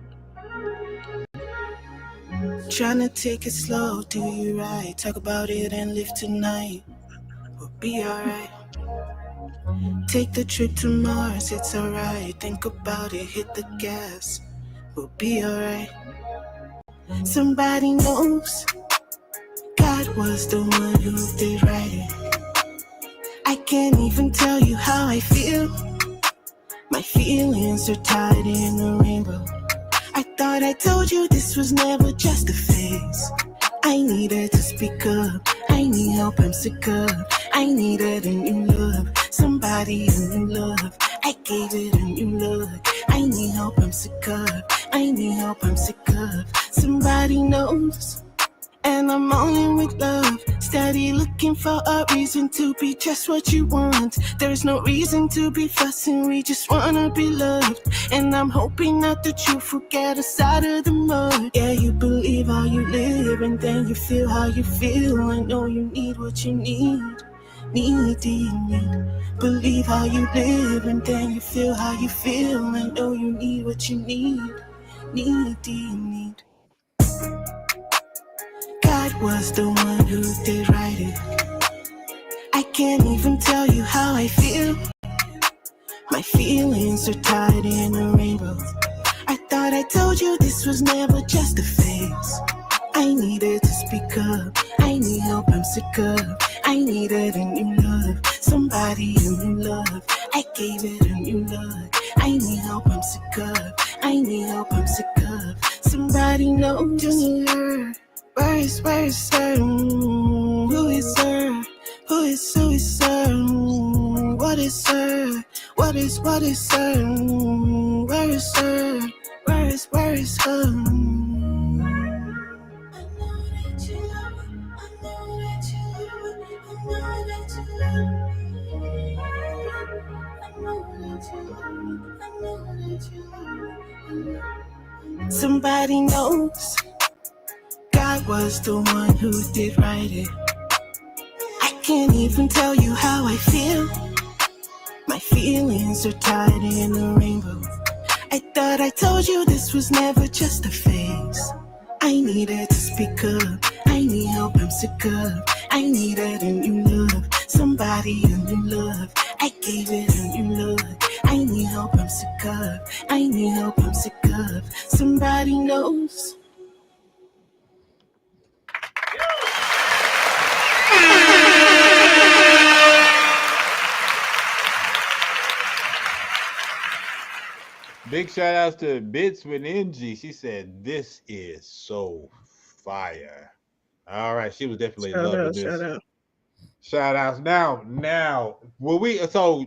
Tryna take it slow, do you right? Talk about it and live tonight. We'll be alright. Take the trip to Mars, it's alright. Think about it, hit the gas. We'll be alright. Somebody knows God was the one who did write it. I can't even tell you how I feel. My feelings are tied in a rainbow. I thought I told you this was never just a phase. I needed to speak up. I need help, I'm sick of. I needed a new love. Somebody a new love. I gave it a new look. I need help, I'm sick of. I need help, I'm sick of. Somebody knows. And I'm all in with love. Steady looking for a reason to be just what you want. There's no reason to be fussing. We just wanna be loved. And I'm hoping not that you forget us out of the mud. Yeah, you believe how you live, and then you feel how you feel. I know you need what you need. Need. Believe how you live, and then you feel how you feel. I know you need what you need. Need. God was the one who did write it. I can't even tell you how I feel. My feelings are tied in a rainbow. I thought I told you this was never just a phase. I needed to speak up. I need help, I'm sick of. I needed a new love. Somebody a new love. I gave it a new look. I need help, I'm sick of. I need help, I'm sick of. Somebody knows. Where is her? Who is her? Who is her? What is her? What is her? Where is her? Where is her? Somebody knows. God was the one who did write it. I can't even tell you how I feel. My feelings are tied in a rainbow. I thought I told you this was never just a phase. I needed to speak up. I need help, I'm sick of. I needed a new love. Somebody a new love. I gave it a new look. I need help, I'm sick of. I need help, I'm sick of. Somebody knows. Big shout outs to Bits with NG. She said, "This is so fire." All right, she was definitely loving this. Shout out. Shout outs. Now, will we? So,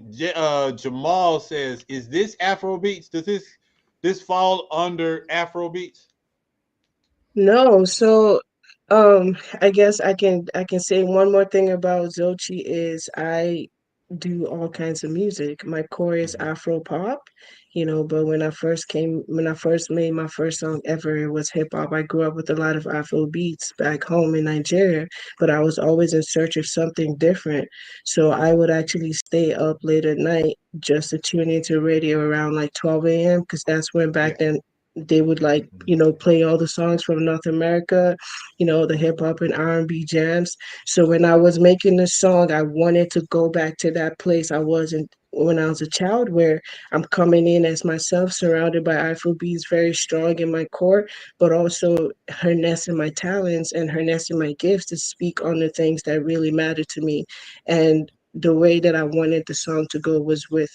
Jamal says, "Is this Afro beats? Does this fall under Afro beats?" No, so I guess I can say one more thing about ZOCHI is I do all kinds of music. My core is Afropop, but when I first made my first song ever, it was hip hop. I grew up with a lot of Afro beats back home in Nigeria, but I was always in search of something different. So I would actually stay up late at night just to tune into radio around like 12 a.m. because that's when back then they would play all the songs from North America, the hip hop and R&B jams. So when I was making this song, I wanted to go back to that place I was when I was a child, where I'm coming in as myself, surrounded by Afrobeats, very strong in my core, but also harnessing my talents and harnessing my gifts to speak on the things that really matter to me. And the way that I wanted the song to go was with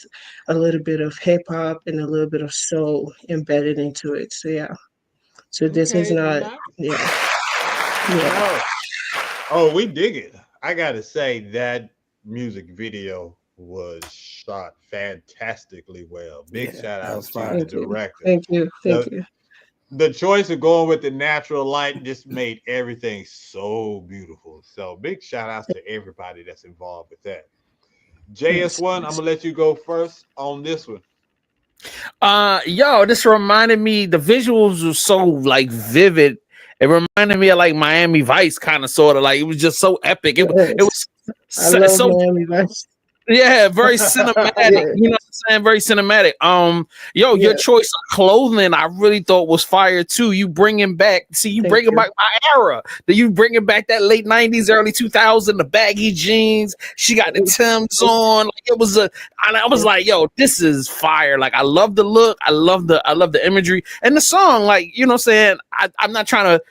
a little bit of hip hop and a little bit of soul embedded into it. So yeah. So this is Okay, not, nice. yeah, yeah. Oh, we dig it. I gotta say that music video was shot fantastically well. Big Yeah, shout that out was to fire. the Thank you, director. thank you, thank The you. the choice of going with the natural light just made everything so beautiful. So big shout outs to everybody that's involved with that. Yes, JS1, I'm yes. gonna let you go first on this one. Yo, this reminded me, the visuals were so like vivid. It reminded me of like Miami Vice, kind of sort of like, it was just so epic. It Yes. was I so, love so Miami Vice. yeah, very cinematic. Yeah, You know what I'm saying? Very cinematic. Yo, your yeah. choice of clothing, I really thought was fire too. You bringing back, you Thank bringing you. back my era. That you bringing back that late '90s, early 2000, the baggy jeans. She got the Timbs on. Like it was I was like, yo, this is fire. Like I love the look. I love the imagery and the song. Like you know, what I'm saying I'm not trying to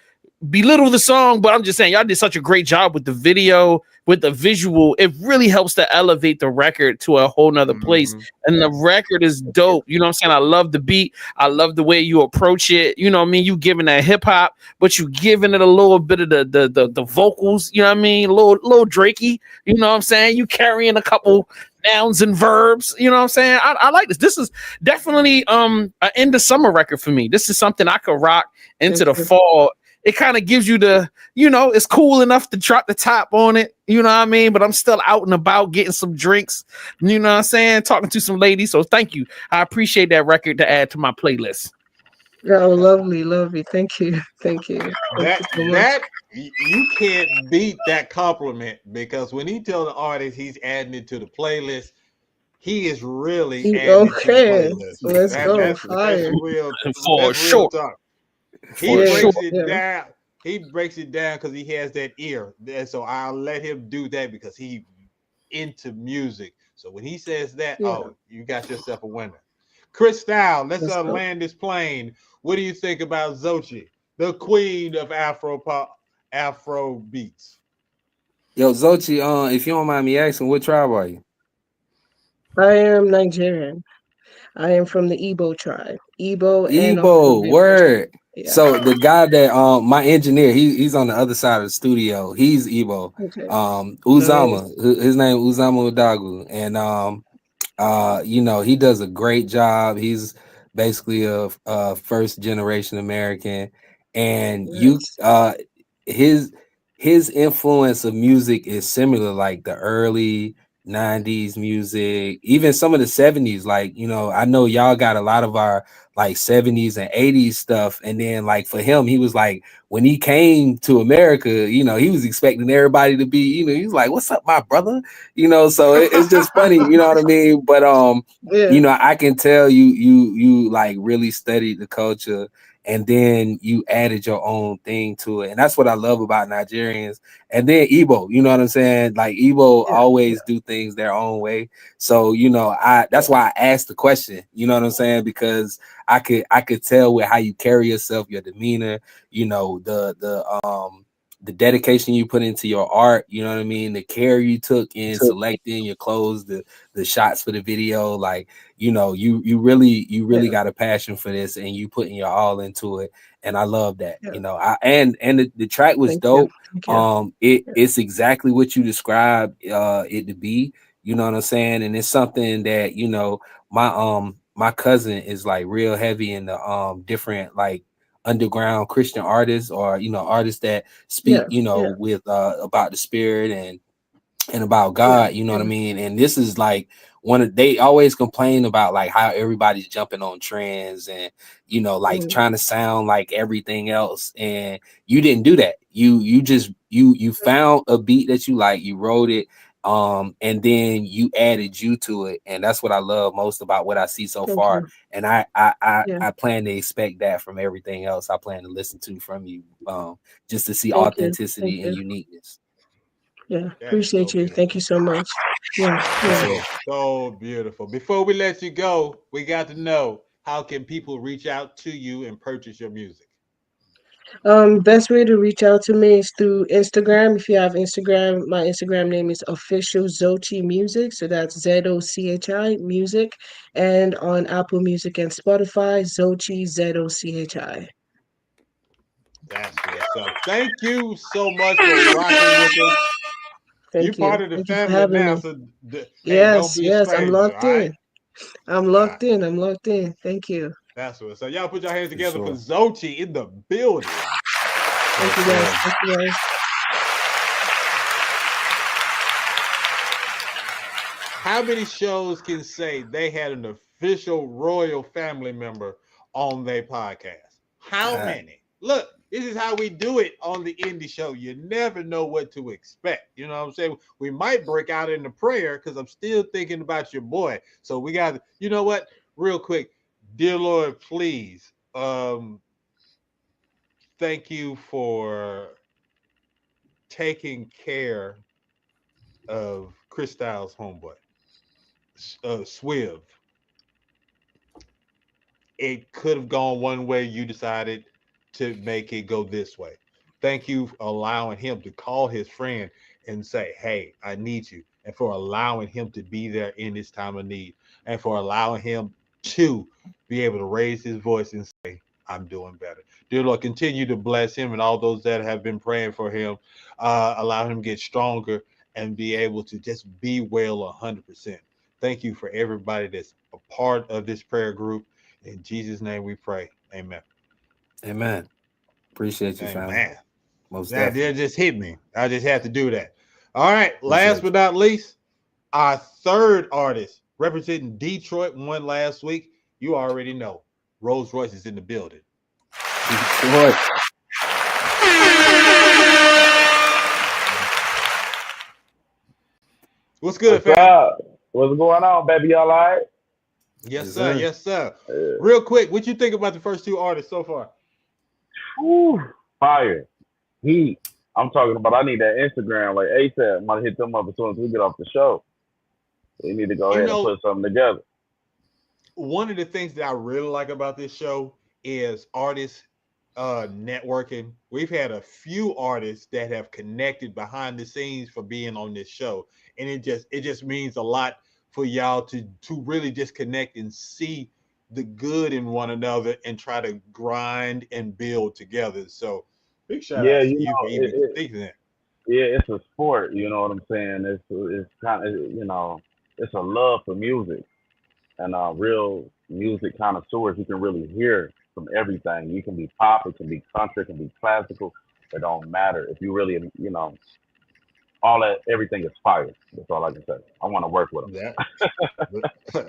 belittle the song, but I'm just saying y'all did such a great job with the video, with the visual. It really helps to elevate the record to a whole nother place. And the record is dope. You know what I'm saying? I love the beat. I love the way you approach it. You know what I mean? You giving that hip hop, but you giving it a little bit of the vocals, you know what I mean? Little Drakey, you know what I'm saying? You carrying a couple nouns and verbs, you know what I'm saying? I like this. This is definitely an end of summer record for me. This is something I could rock into the fall. It kind of gives you the, you know, it's cool enough to drop the top on it, you know what I mean? But I'm still out and about getting some drinks, you know what I'm saying? Talking to some ladies. So thank you. I appreciate that record to add to my playlist. Oh, lovely, lovely. Thank you, thank you. Thank you so much. You can't beat that compliment, because when he tell the artist he's adding it to the playlist, he is really adding it to the Okay, playlist. let's go. That's Fire. real. For That's real sure. talk. He For sure. breaks it down. He breaks it down because he has that ear. And so I'll let him do that because he into music. So when he says that, Yeah. oh, you got yourself a winner. Christou, let's Let's go. land this plane. What do you think about ZOCHI, the queen of Afropop, Afro beats? Yo, ZOCHI, if you don't mind me asking, what tribe are you? I am Nigerian. I am from the Igbo tribe. Igbo and also Igbo, word. yeah. So the guy that my engineer, he's on the other side of the studio. He's Igbo. Okay. Uzama. His name Uzama Udagu. And you know, he does a great job. He's basically a first generation American. And his influence of music is similar, like the early 90s music, even some of the 70s. Like, you know, I know y'all got a lot of our like 70s and 80s stuff. And then like for him, he was like, when he came to America, you know, he was expecting everybody to be, you know, he was like, what's up, my brother? You know, so it's just funny, you know what I mean? But you know, I can tell you like really studied the culture, and then you added your own thing to it. And that's what I love about Nigerians. And then Igbo, you know what I'm saying? Like Igbo always do things their own way. So, you know, that's why I asked the question, you know what I'm saying? Because I could tell with how you carry yourself, your demeanor, you know, the dedication you put into your art, you know what I mean? The care you took in selecting your clothes, the shots for the video, like, you know, you really got a passion for this, and you putting your all into it. And I love that, you know. And the track was dope. It's exactly what you described it to be, you know what I'm saying? And it's something that, you know, my cousin is like real heavy in the different like underground Christian artists, or you know, artists that speak, you know, with about the spirit and about God, you know what I mean? And this is like they always complain about like how everybody's jumping on trends and, you know, like trying to sound like everything else. And you didn't do that. You just you found a beat that you like, you wrote it, and then you added you to it. And that's what I love most about what I see so far. And I plan to expect that from everything else I plan to listen to from you, just to see authenticity and uniqueness. Yeah, That is so appreciate you. Thank beautiful. you so much. Yeah, That yeah. is so beautiful. Before we let you go, we got to know, how can people reach out to you and purchase your music? Best way to reach out to me is through Instagram. If you have Instagram, my Instagram name is official ZOCHI Music. So that's ZOCHI Music. And on Apple Music and Spotify, ZOCHI ZOCHI. That's what's up. Thank you so much for rocking with us. You Thank you. part of the Thank you for family having now, me. so hey, don't Yes, be a yes, I'm stranger. All locked right. in. I'm All right. locked in. I'm locked in. Thank you. That's what's up. Y'all put your hands For together for sure. Zochi in the building. Thank you guys. Thank you guys. How many shows can say they had an official royal family member on their podcast? How many? Look, this is how we do it on the indie show. You never know what to expect. You know what I'm saying? We might break out into prayer because I'm still thinking about your boy. So we got, you know what? Real quick, dear Lord, please, thank you for taking care of Christou's homeboy, Swiv. It could have gone one way. You decided to make it go this way. Thank you for allowing him to call his friend and say, hey, I need you. And for allowing him to be there in this time of need. And for allowing him to be able to raise his voice and say, I'm doing better. Dear Lord, continue to bless him and all those that have been praying for him. Allow him to get stronger and be able to just be well 100%. Thank you for everybody that's a part of this prayer group. In Jesus' name we pray. Amen. Amen. Appreciate you, family. Amen. Most That definitely. just hit me. I just had to do that. All right. Last Appreciate but not least, our third artist representing Detroit won last week. You already know. RollzRoyce is in the building. Detroit. What's good, What's fam? up? What's going on, baby? Y'all all right? Yes, Yes, sir. sir. Yes, sir. Real quick, what you think about the first two artists so far? Whew, fire. Heat. I'm talking about I need that Instagram like ASAP. I'm gonna hit them up as soon as we get off the show. We need to go You ahead and know, put something together. one of the things that I really like about this show is artists networking. We've had a few artists that have connected behind the scenes for being on this show, and it just means a lot for y'all to really just connect and see the good in one another and try to grind and build together. So big shout Yeah, outs to you you for know, even thinking that. yeah, it's a sport. You know what I'm saying? It's kind of it's a love for music and real music connoisseurs. You can really hear from everything. You can be pop, it can be country, it can be classical. It don't matter if you really all that. Everything is fire. That's all I can say. I want to work with them.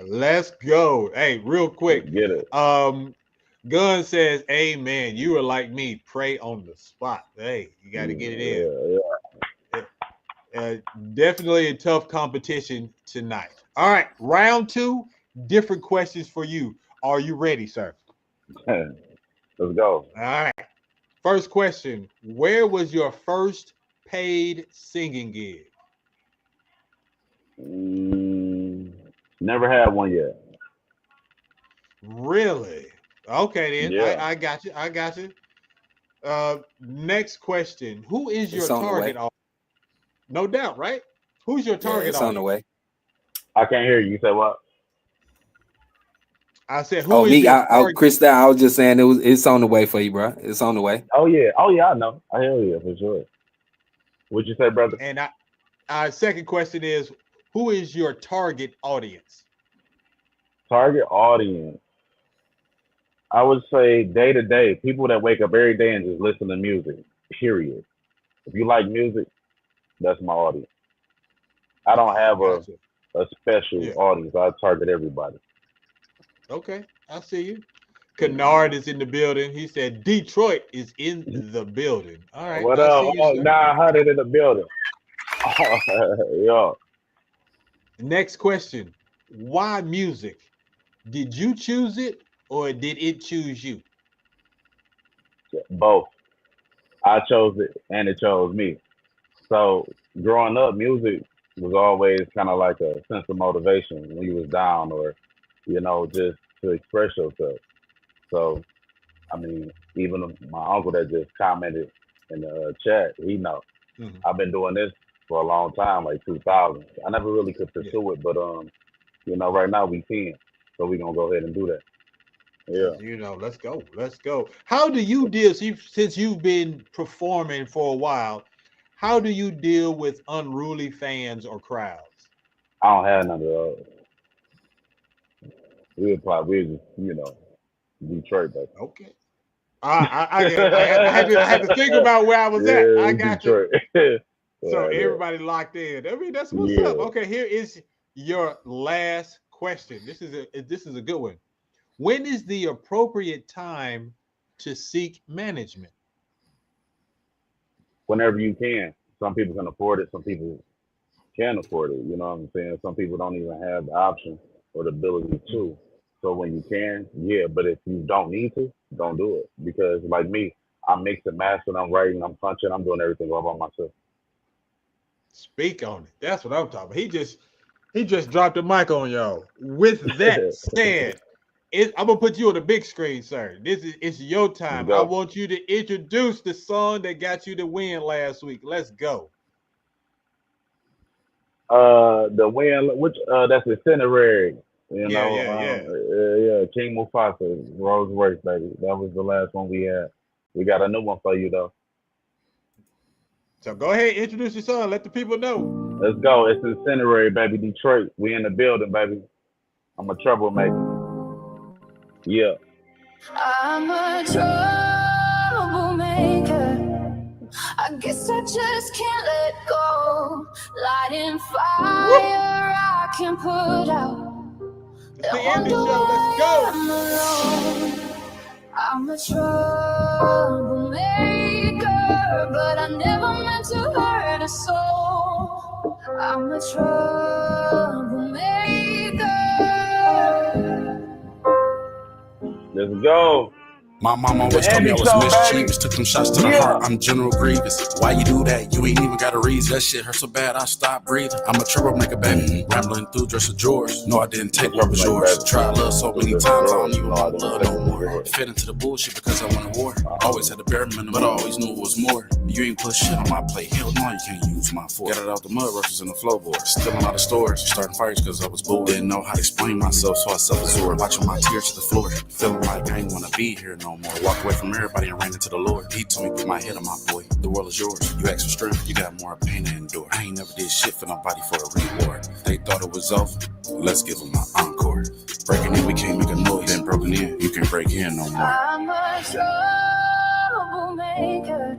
Let's go. Hey, real Let's quick. get it. Gun says, amen. You are like me. Pray on the spot. Hey, you got to get it in. Definitely a tough competition tonight. All right, round two. Different questions for you. Are you ready, sir? Let's go. All right. First question. Where was your first paid singing gig? Never had one yet. Really? Okay, then. Yeah. I got you. I got you. Next question. Who is your It's on the way. target audience? No doubt, right? Who's your Yeah, target it's on the audience? way. I can't hear you. You said what? I said, who Oh, is me, your target? Christou, I was just saying it's on the way for you, bro. It's on the way. Oh yeah. I know. I hear you for sure. What'd you say, brother? And our second question is, who is your target audience? Target audience. I would say day to day, people that wake up every day and just listen to music. Period. If you like music, that's my audience. I don't have Gotcha. a special audience. I target everybody. Okay, I see you. Kennard is in the building. He said Detroit is in the building. All right, What I up? see you, Oh, sir. 900 in the building. Yo. Next question. Why music? Did you choose it or did it choose you? Both. I chose it and it chose me. So growing up, music was always kind of like a sense of motivation when you was down, or just to express yourself. So, I mean, even my uncle that just commented in the chat, he know Mhm. I've been doing this for a long time, like 2000. I never really could Yeah. pursue it, but right now we can, so we gonna go ahead and do that. Yeah. Let's go. Let's go. How do you deal since you've been performing for a while? How do you deal with unruly fans or crowds? I don't have none of those. We're just, Detroit, baby. Okay. I had to think about where I was at. I Yeah, got you. Detroit. So Yeah, everybody locked in. I mean, that's what's yeah. up. Okay, here is your last question. This is a good one. When is the appropriate time to seek management? Whenever you can. Some people can afford it. Some people can't afford it. You know what I'm saying? Some people don't even have the option or the ability to. So when you can, yeah. But if you don't need to, don't do it. Because like me, I'm mixing, mastering, I'm writing, I'm punching, I'm doing everything all by myself. Speak on it. That's what I'm talking about. He just dropped the mic on y'all. With that said, I'm gonna put you on the big screen, sir. It's your time. I want you to introduce the song that got you the win last week. Let's go. The win, which that's Incendiary. Yeah. King Mufasa, RollzRoyce, baby. That was the last one we had. We got a new one for you though. So go ahead, introduce your song. Let the people know. Let's go. It's Incendiary, baby. Detroit. We in the building, baby. I'm a troublemaker. Yeah. I'm a troublemaker. I guess I just can't let go. Lighting fire I can put out. It's the Andy Show. Let's go. I'm a troublemaker, but I never meant to hurt a soul. I'm a troublemaker. Let's go. My mom always told me I was mischievous. Took them shots to the heart. I'm General Grievous. Why you do that? You ain't even got a reason. That shit hurt so bad I stopped breathing. I'm a troublemaker, baby. Rambling through dress of drawers. No, I didn't take what was yours. Tried love so many times. I don't even want love no more. Fed into the bullshit because I wanted war. Always had the bare minimum, but I always knew it was more. You ain't put shit on my plate. Hell no, you can't use my fork. Got it out the mud, rushes in the floorboard. Stealing out of stores. Starting fires because I was bored. Didn't know how to explain myself, so I self-absorbed. Watching my tears to the floor. Feeling like I ain't want to be here no more. Walk away from everybody and ran into the Lord. He told me, put my head on my boy. The world is yours. You ask for strength, you got more pain to endure. I ain't never did shit for nobody for a reward. They thought it was over. Let's give them an encore. Breaking in, we can't make a noise. Then broken in, you can't break in no more. I'm a troublemaker.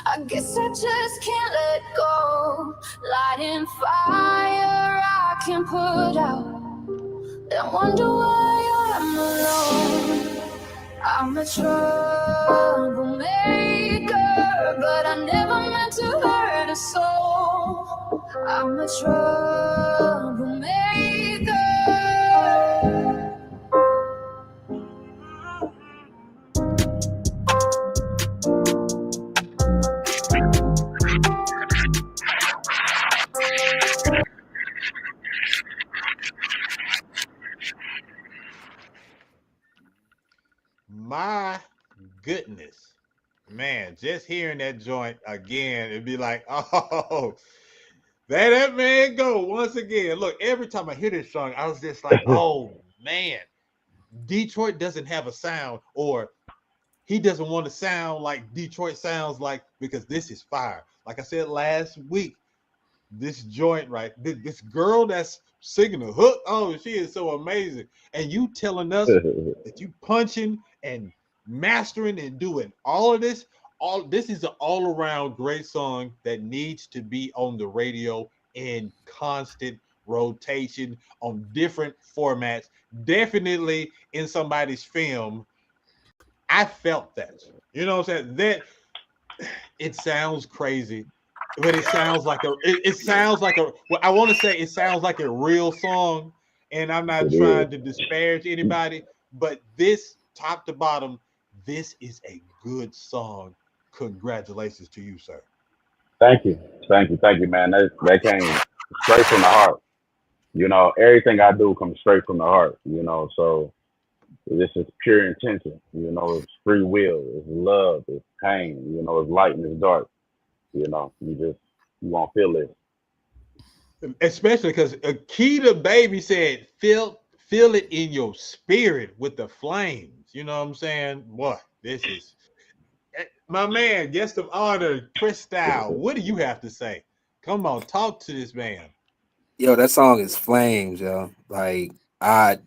I guess I just can't let go. Lighting fire I can put out. Then wonder why I'm alone. I'm a troublemaker, but I never meant to hurt a soul. I'm a troublemaker. My goodness, man, just hearing that joint again, it'd be like, oh, there that man go once again. Look, every time I hear this song, I was just like, oh man, Detroit doesn't have a sound, or he doesn't want to sound like Detroit sounds like, because this is fire. Like I said last week, this joint, right? This girl that's singing the hook, oh, she is so amazing. And you telling us that you punching and mastering and doing all of this, this is an all-around great song that needs to be on the radio in constant rotation on different formats, definitely in somebody's film. I felt that. You know what I'm saying? That it sounds crazy, but it sounds like well, I want to say it sounds like a real song, and I'm not trying to disparage anybody, but this top to bottom, this is a good song. Congratulations to you, sir. Thank you, man. That came straight from the heart. You know, everything I do comes straight from the heart. You know, so this is pure intention. You know, it's free will, it's love, it's pain. You know, it's light and it's dark. You know, you won't feel it. Especially because Akita Baby said, feel it in your spirit with the flames. You know what I'm saying? Boy, this is my man, guest of honor, Christou. What do you have to say? Come on, talk to this man. Yo, that song is flames, yo. Like I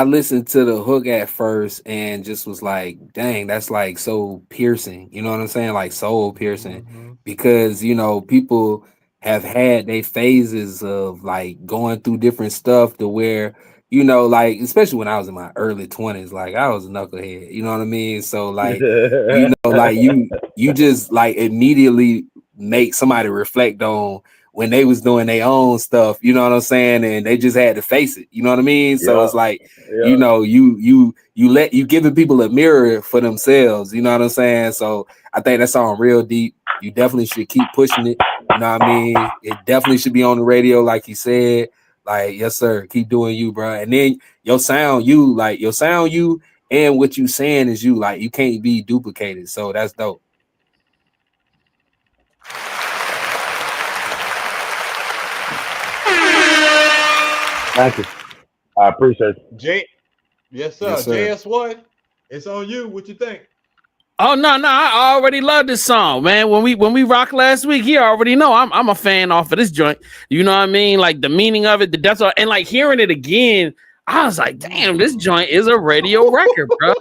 listened to the hook at first and just was like, dang, that's like so piercing. You know what I'm saying? Like soul piercing. Because, you know, people have had their phases of like going through different stuff to where, you know, like, especially when I was in my early 20s, like I was a knucklehead, you know what I mean? So like, you know, like you just like immediately make somebody reflect on when they was doing their own stuff, you know what I'm saying? And they just had to face it, you know what I mean? So it's like, you know, you giving people a mirror for themselves, you know what I'm saying? So I think that song real deep. You definitely should keep pushing it. You know what I mean? It definitely should be on the radio, like you said. Like, yes, sir. Keep doing you, bro. And then your sound, you and what you saying is you, like, you can't be duplicated. So that's dope. Thank you. I appreciate it. Yes, sir. JS1, it's on you. What you think? Oh no, I already love this song, man. When we rocked last week, he already know I'm a fan off of this joint. You know what I mean? Like the meaning of it, the depth of it, and like hearing it again, I was like, damn, this joint is a radio record, bro.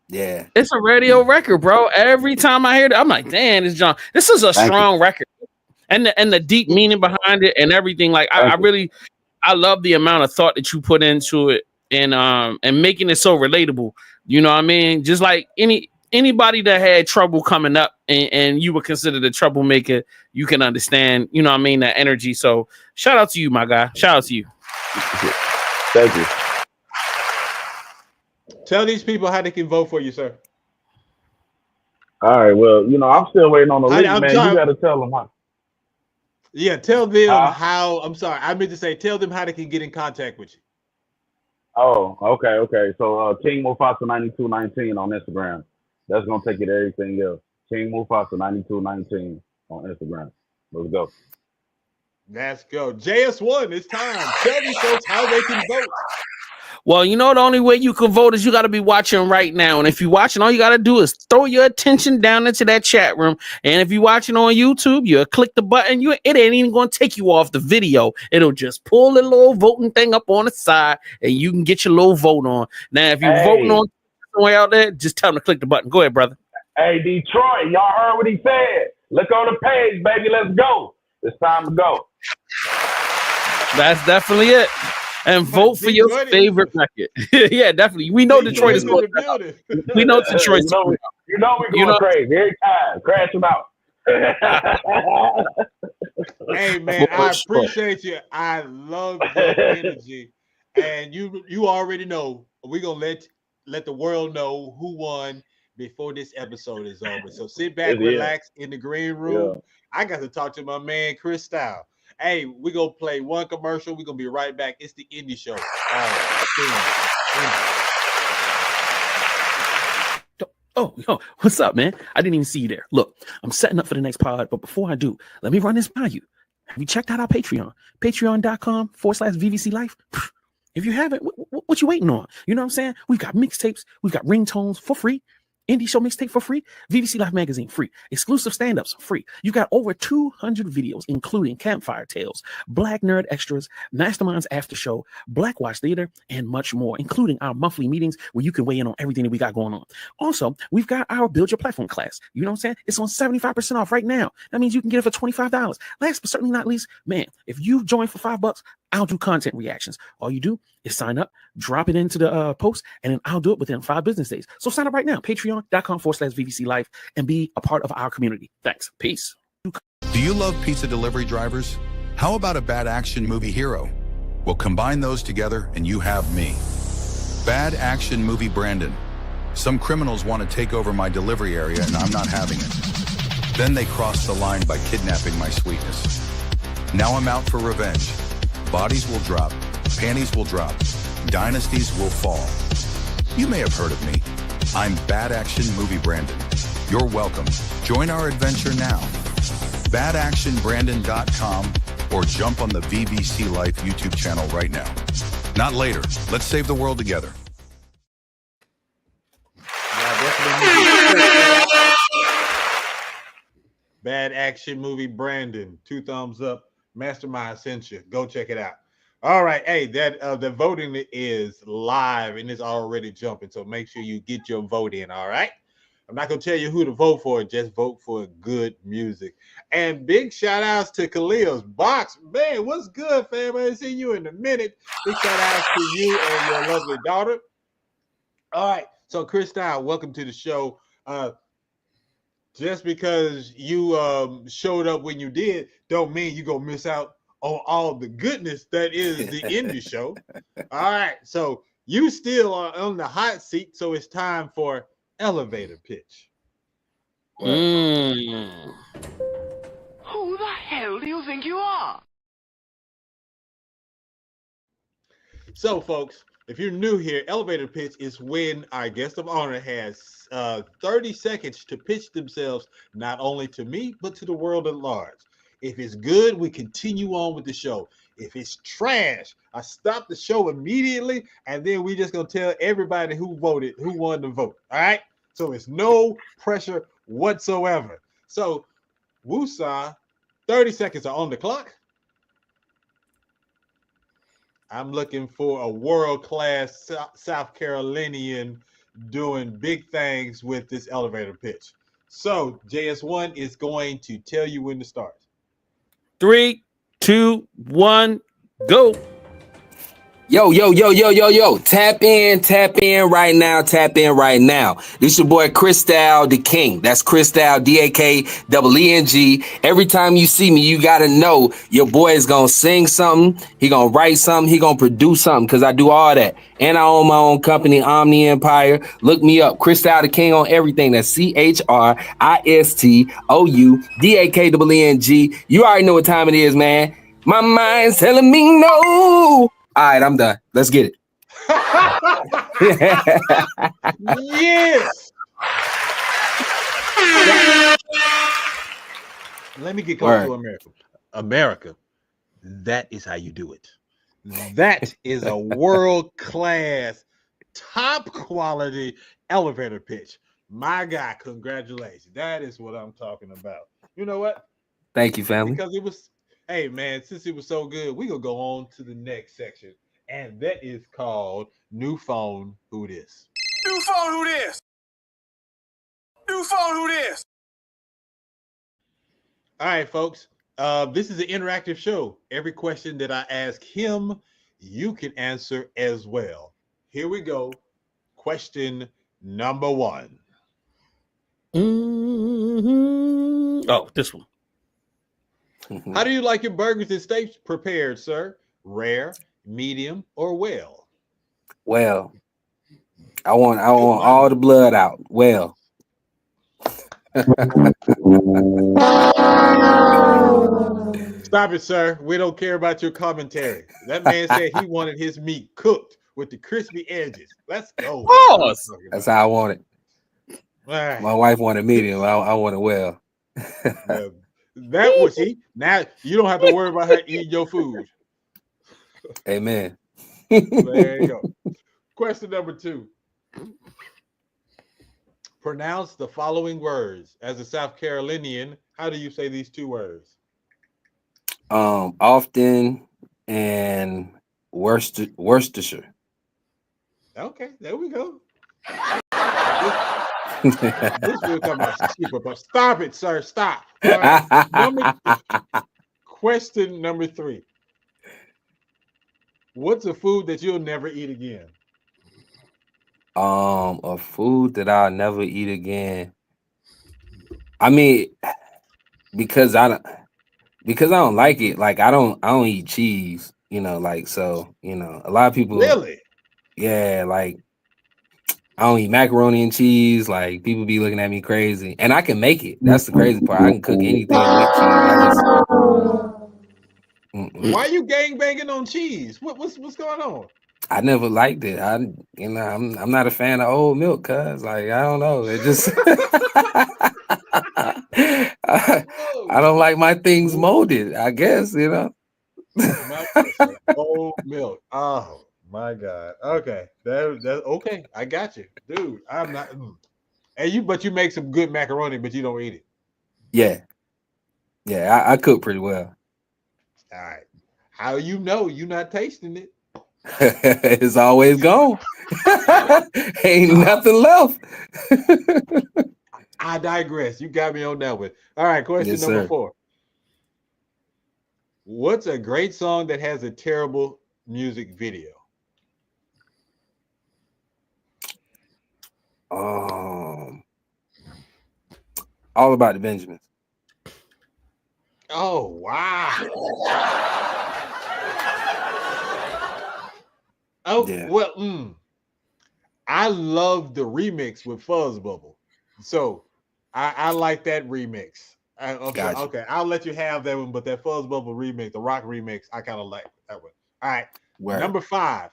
Yeah, it's a radio record, bro. Every time I hear it, I'm like, damn, this is a strong record, and the deep meaning behind it and everything. Like I love the amount of thought that you put into it and making it so relatable. You know what I mean? Just like anybody that had trouble coming up and you were considered a troublemaker, you can understand, you know what I mean, that energy. So shout out to you, my guy. Shout out to you. Thank you. Tell these people how they can vote for you, sir. All right. Well, you know, I'm still waiting on the link, man. You got to tell them how. Yeah, tell them how. I'm sorry. I meant to say, tell them how they can get in contact with you. Oh, okay. So King Mufasa 9219 on Instagram. That's gonna take you to everything else. King Mufasa 9219 on Instagram. Let's go. Let's go. JS1, it's time. Tell these folks how they can vote. Well, you know, the only way you can vote is you got to be watching right now. And if you're watching, all you got to do is throw your attention down into that chat room. And if you're watching on YouTube, you click the button. It ain't even going to take you off the video. It'll just pull the little voting thing up on the side and you can get your little vote on. Now, if you're voting on way out there, just tell them to click the button. Go ahead, brother. Hey, Detroit, y'all heard what he said. Look on the page, baby. Let's go. It's time to go. That's definitely it. And vote for your favorite record. Yeah, definitely. We know Detroit is going to We know Detroit's going You know we're going crazy every time. Crash them out. Hey, man, I appreciate you. I love your energy. And you already know we're going to let the world know who won before this episode is over. So sit back, relax in the green room. Yeah. I got to talk to my man, Christou. Hey, we're going to play one commercial. We're going to be right back. It's the Indie Show. Oh, what's up, man? I didn't even see you there. Look, I'm setting up for the next pod, but before I do, let me run this by you. Have you checked out our Patreon? Patreon.com/VVC Life. If you haven't, what you waiting on? You know what I'm saying? We've got mixtapes. We've got ringtones for free. Indie Show mixtape for free. VVC Life magazine free. Exclusive stand-ups free. You got over 200 videos, including Campfire Tales, Black Nerd Extras, Masterminds After Show, Black Watch Theater, and much more, including our monthly meetings where you can weigh in on everything that we got going on. Also, we've got our Build Your Platform class. You know what I'm saying? It's on 75% off right now. That means you can get it for $25. Last but certainly not least, man, if you join for $5, I'll do content reactions. All you do is sign up, drop it into the post, and then I'll do it within 5 business days. So sign up right now, patreon.com/VVC Life, and be a part of our community. Thanks. Peace. Do you love pizza delivery drivers? How about a bad action movie hero? Well, combine those together and you have me. Bad action movie Brandon. Some criminals want to take over my delivery area and I'm not having it. Then they crossed the line by kidnapping my sweetness. Now I'm out for revenge. Bodies will drop, panties will drop, dynasties will fall. You may have heard of me. I'm Bad Action Movie Brandon. You're welcome. Join our adventure now. badactionbrandon.com or jump on the VBC Life YouTube channel right now. Not later. Let's save the world together. Bad Action Movie Brandon. 2 thumbs up. Mastermind sent you. Go check it out. All right. Hey, the voting is live and it's already jumping. So make sure you get your vote in. All right. I'm not going to tell you who to vote for. Just vote for good music. And big shout outs to Khalil's Box. Man, what's good, fam? I haven't seen you in a minute. Big shout outs to you and your lovely daughter. All right. So, Christou, welcome to the show. Just because you showed up when you did, don't mean you're going to miss out on all the goodness that is the indie show. All right. So, you still are on the hot seat. So, it's time for elevator pitch. Who the hell do you think you are? So, folks, if you're new here, elevator pitch is when our guest of honor has 30 seconds to pitch themselves, not only to me, but to the world at large. If it's good, we continue on with the show. If it's trash, I stop the show immediately, and then we just gonna tell everybody who voted, who won the vote. All right? So it's no pressure whatsoever. So, Woosah, 30 seconds are on the clock. I'm looking for a world-class South Carolinian doing big things with this elevator pitch. So, JS1 is going to tell you when to start. 3, 2, 1, go. Yo. Tap in right now. This your boy Christou DaKeeng. That's Christou DaKeeng. Every time you see me, you gotta know your boy is gonna sing something, he gonna write something, he gonna produce something, because I do all that. And I own my own company, Omni Empire. Look me up, Christou DaKeeng on everything. That's CHRISTOUDAKEENG. You already know what time it is, man. My mind's telling me no. All right, I'm done. Let's get it. Yes. Let me get close to America. America, that is how you do it. That is a world-class, top-quality elevator pitch. My guy, congratulations. That is what I'm talking about. You know what? Thank you, family. Because it was... Hey, man, since it was so good, we're going to go on to the next section. And that is called New Phone Who This? New phone who this? New phone who this? All right, folks. This is an interactive show. Every question that I ask him, you can answer as well. Here we go. Question number 1. Oh, this one. How do you like your burgers and steaks prepared, sir? Rare, medium, or well? Well, I want all the blood out. Well. Stop it, sir. We don't care about your commentary. That man said he wanted his meat cooked with the crispy edges. Let's go. That's how I want it. Right. My wife wanted medium. I want it well. That was he. Now you don't have to worry about her eating your food. Amen. There you go. Question number 2. Pronounce the following words. As a South Carolinian, how do you say these 2 words? Often and Worcestershire. Okay, there we go. This will come out cheaper, but stop it, sir. Stop. Right. Question number 3. What's a food that you'll never eat again? A food that I'll never eat again. I mean, because I don't like it. Like I don't eat cheese, you know, like, so, you know, a lot of people really, yeah, like I don't eat macaroni and cheese. Like people be looking at me crazy, and I can make it. That's the crazy part. I can cook anything with cheese. I just Why are you gang banging on cheese? What's going on? I never liked it. I'm not a fan of old milk, cuz like I don't know. It just I don't like my things molded, I guess, you know. Old milk. Oh my God. Okay. That okay. I got you. Dude, I'm not and but you make some good macaroni, but you don't eat it. Yeah. Yeah, I cook pretty well. All right. How you know you not tasting it? It's always gone. Ain't nothing left. I digress. You got me on that one. All right, question Yes, number sir. 4. What's a great song that has a terrible music video? All About the Benjamins. Oh wow. Oh Yeah. well, I love the remix with Fuzz Bubble, so I like that remix. Gotcha. Okay, I'll let you have that one, but that Fuzz Bubble remix, the rock remix, I kind of like that one. All right, Word. Number 5.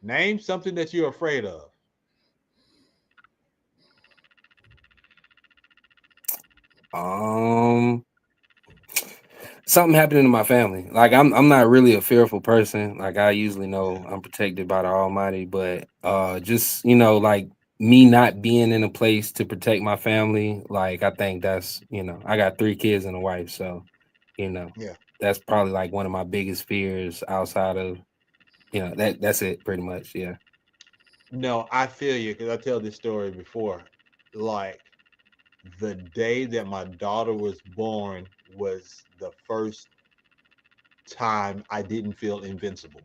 Name something that you're afraid of. Something happening to my family. Like I'm not really a fearful person. Like I usually know I'm protected by the Almighty, but just like me not being in a place to protect my family, like I think that's I got 3 kids and a wife, so Yeah. that's probably like one of my biggest fears outside of that's it pretty much. Yeah. No, I feel you because I tell this story before. Like the day that my daughter was born was the first time I didn't feel invincible.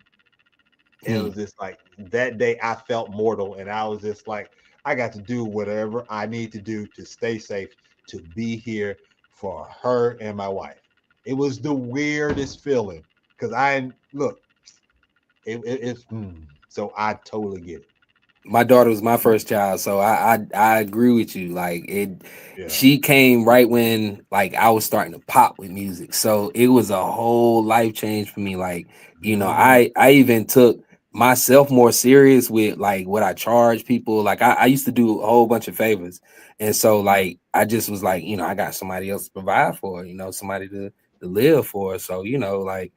It was just like that day I felt mortal, and I was just like, I got to do whatever I need to do to stay safe, to be here for her and my wife. It was the weirdest feeling because so I totally get it. My daughter was my first child, so I agree with you. Like she came right when like I was starting to pop with music, so it was a whole life change for me. Like I even took myself more serious with like what I charge people. Like I used to do a whole bunch of favors, and so like I just was like I got somebody else to provide for, somebody to live for. So like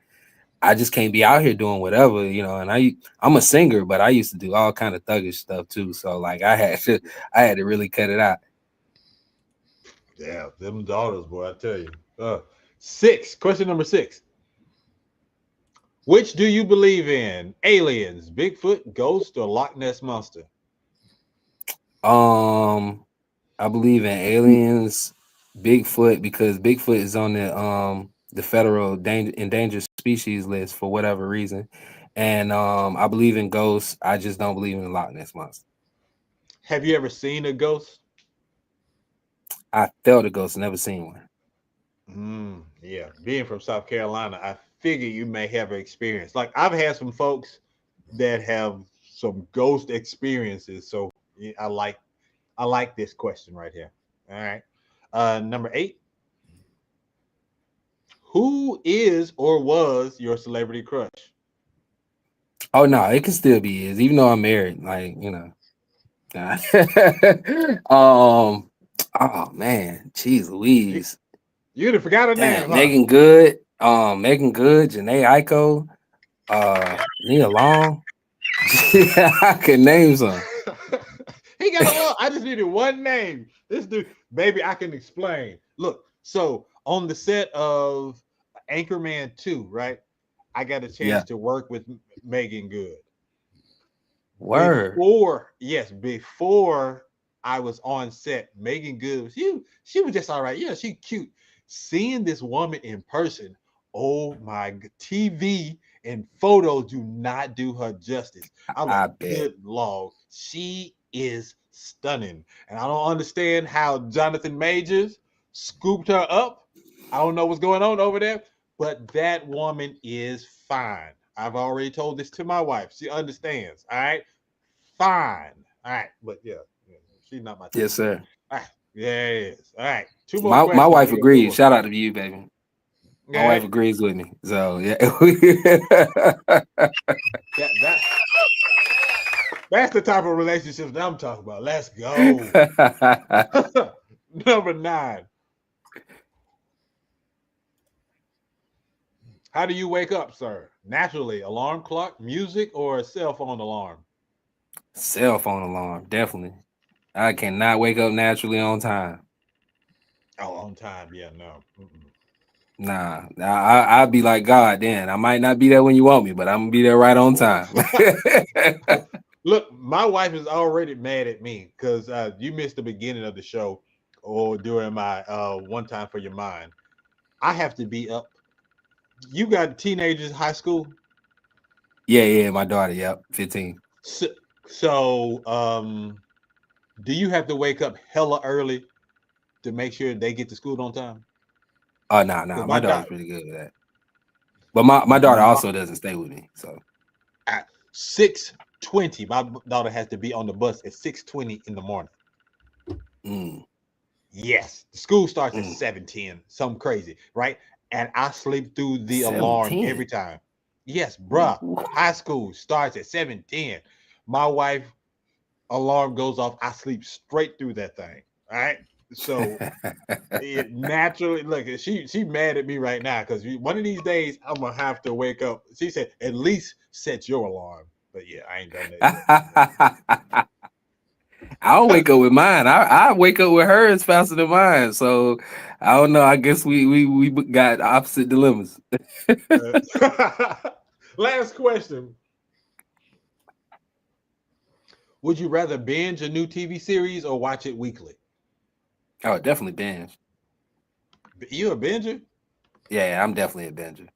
I just can't be out here doing whatever, and I'm a singer, but I used to do all kind of thuggish stuff too. So like I had to really cut it out. Yeah, them daughters, boy, I tell you. 6, question number 6. Which do you believe in? Aliens, Bigfoot, ghost, or Loch Ness monster? I believe in aliens, Bigfoot, because Bigfoot is on the federal endangered species list for whatever reason. And I believe in ghosts. I just don't believe in the Loch Ness monster. Have you ever seen a ghost? I felt a ghost, never seen one. Yeah, being from South Carolina, I figure you may have an experience. Like I've had some folks that have some ghost experiences, so I like this question right here. All right, number 8. Who is or was your celebrity crush? Oh no, it can still be his, even though I'm married. Like oh man, jeez Louise. You'd have forgot her name, huh? Megan Good, Janae Aiko, Nia Long. I can name some. He got a lot. I just needed one name. This dude, baby, I can explain. Look, so on the set of Anchorman 2, right? I got a chance to work with Megan Good. Word. Before I was on set, Megan Good, she was just all right. Yeah, she cute. Seeing this woman in person, oh my, TV and photos do not do her justice. I'm like, good Lord, she is stunning. And I don't understand how Jonathan Majors scooped her up. I don't know what's going on over there, but that woman is fine. I've already told this to my wife. She understands. All right. fine. All right, but yeah, she's not my type. Yes, sir. All right. Yes. All right. Two more questions. My wife agrees. Shout out to you, baby. My wife agrees with me. So yeah. That's the type of relationships that I'm talking about. Let's go. Number 9. How do you wake up, sir? Naturally, alarm clock, music, or a cell phone alarm? Cell phone alarm, definitely. I cannot wake up naturally on time. Oh, on time, yeah, no. Nah, I'll be like God. Then I might not be there when you want me, but I'm gonna be there right on time. Look, my wife is already mad at me because you missed the beginning of the show or during my One Time for Your Mind. I have to be up. You got teenagers, high school? Yeah, my daughter. Yep, 15. So, do you have to wake up hella early to make sure they get to school on time? Oh, no. My daughter's pretty good with that. But my daughter also doesn't stay with me. So at 6:20, my daughter has to be on the bus at 6:20 in the morning. Yes, the school starts at 7:10, something crazy, right? And I sleep through the alarm every time. Yes, bruh. High school starts at 7:10. My wife alarm goes off. I sleep straight through that thing. All right. So it naturally look. She mad at me right now because one of these days I'm gonna have to wake up. She said at least set your alarm. But yeah, I ain't done that yet. I don't wake up with mine. I wake up with hers faster than mine. So I don't know. I guess we got opposite dilemmas. Last question. Would you rather binge a new TV series or watch it weekly? Oh, definitely binge. You a binger? Yeah, I'm definitely a binger.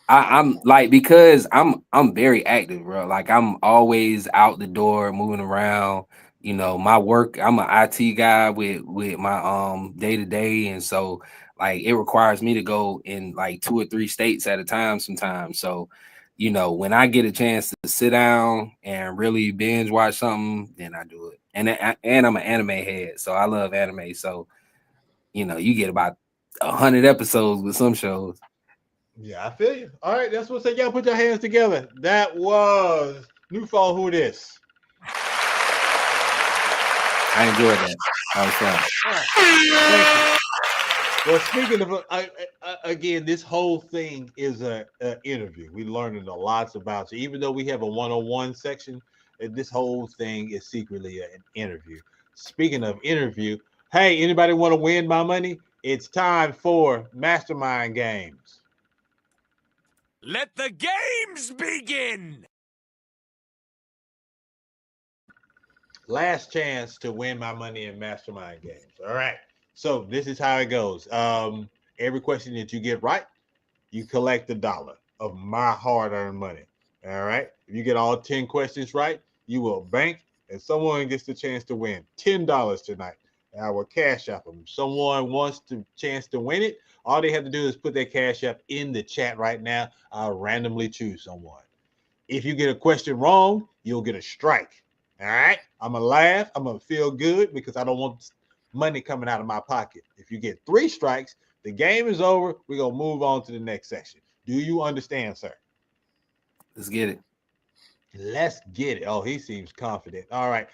I'm like, because I'm very active, bro. Like I'm always out the door, moving around. You know, my work, I'm an IT guy with my day-to-day, and so like it requires me to go in like 2 or 3 states at a time sometimes. So, you know, when I get a chance to sit down and really binge watch something, then I do it. And I'm an anime head, so I love anime. So, you know, you get about 100 episodes with some shows. Yeah, I feel you. All right, that's what's up. Y'all put your hands together. That was New Fall Who This. I enjoyed that. That was fun. Thank you. Well, speaking of, again, this whole thing is an interview. We're learning a lot about you. Even though we have a 101 section, this whole thing is secretly an interview. Speaking of interview, hey, anybody want to win my money? It's time for Mastermind Games. Let the games begin. Last chance to win my money in Mastermind Games. All right. So this is how it goes. Every question that you get right, you collect $1 of my hard-earned money. All right. If you get all 10 questions right, you will bank, and someone gets the chance to win $10 tonight. And I will cash app them. Someone wants the chance to win it. All they have to do is put their cash app in the chat right now. I'll randomly choose someone. If you get a question wrong, you'll get a strike. All right. I'm going to laugh. I'm going to feel good because I don't want money coming out of my pocket. If you get 3 strikes, the game is over. We're going to move on to the next section. Do you understand, sir? Let's get it. Let's get it. Oh, he seems confident. All right.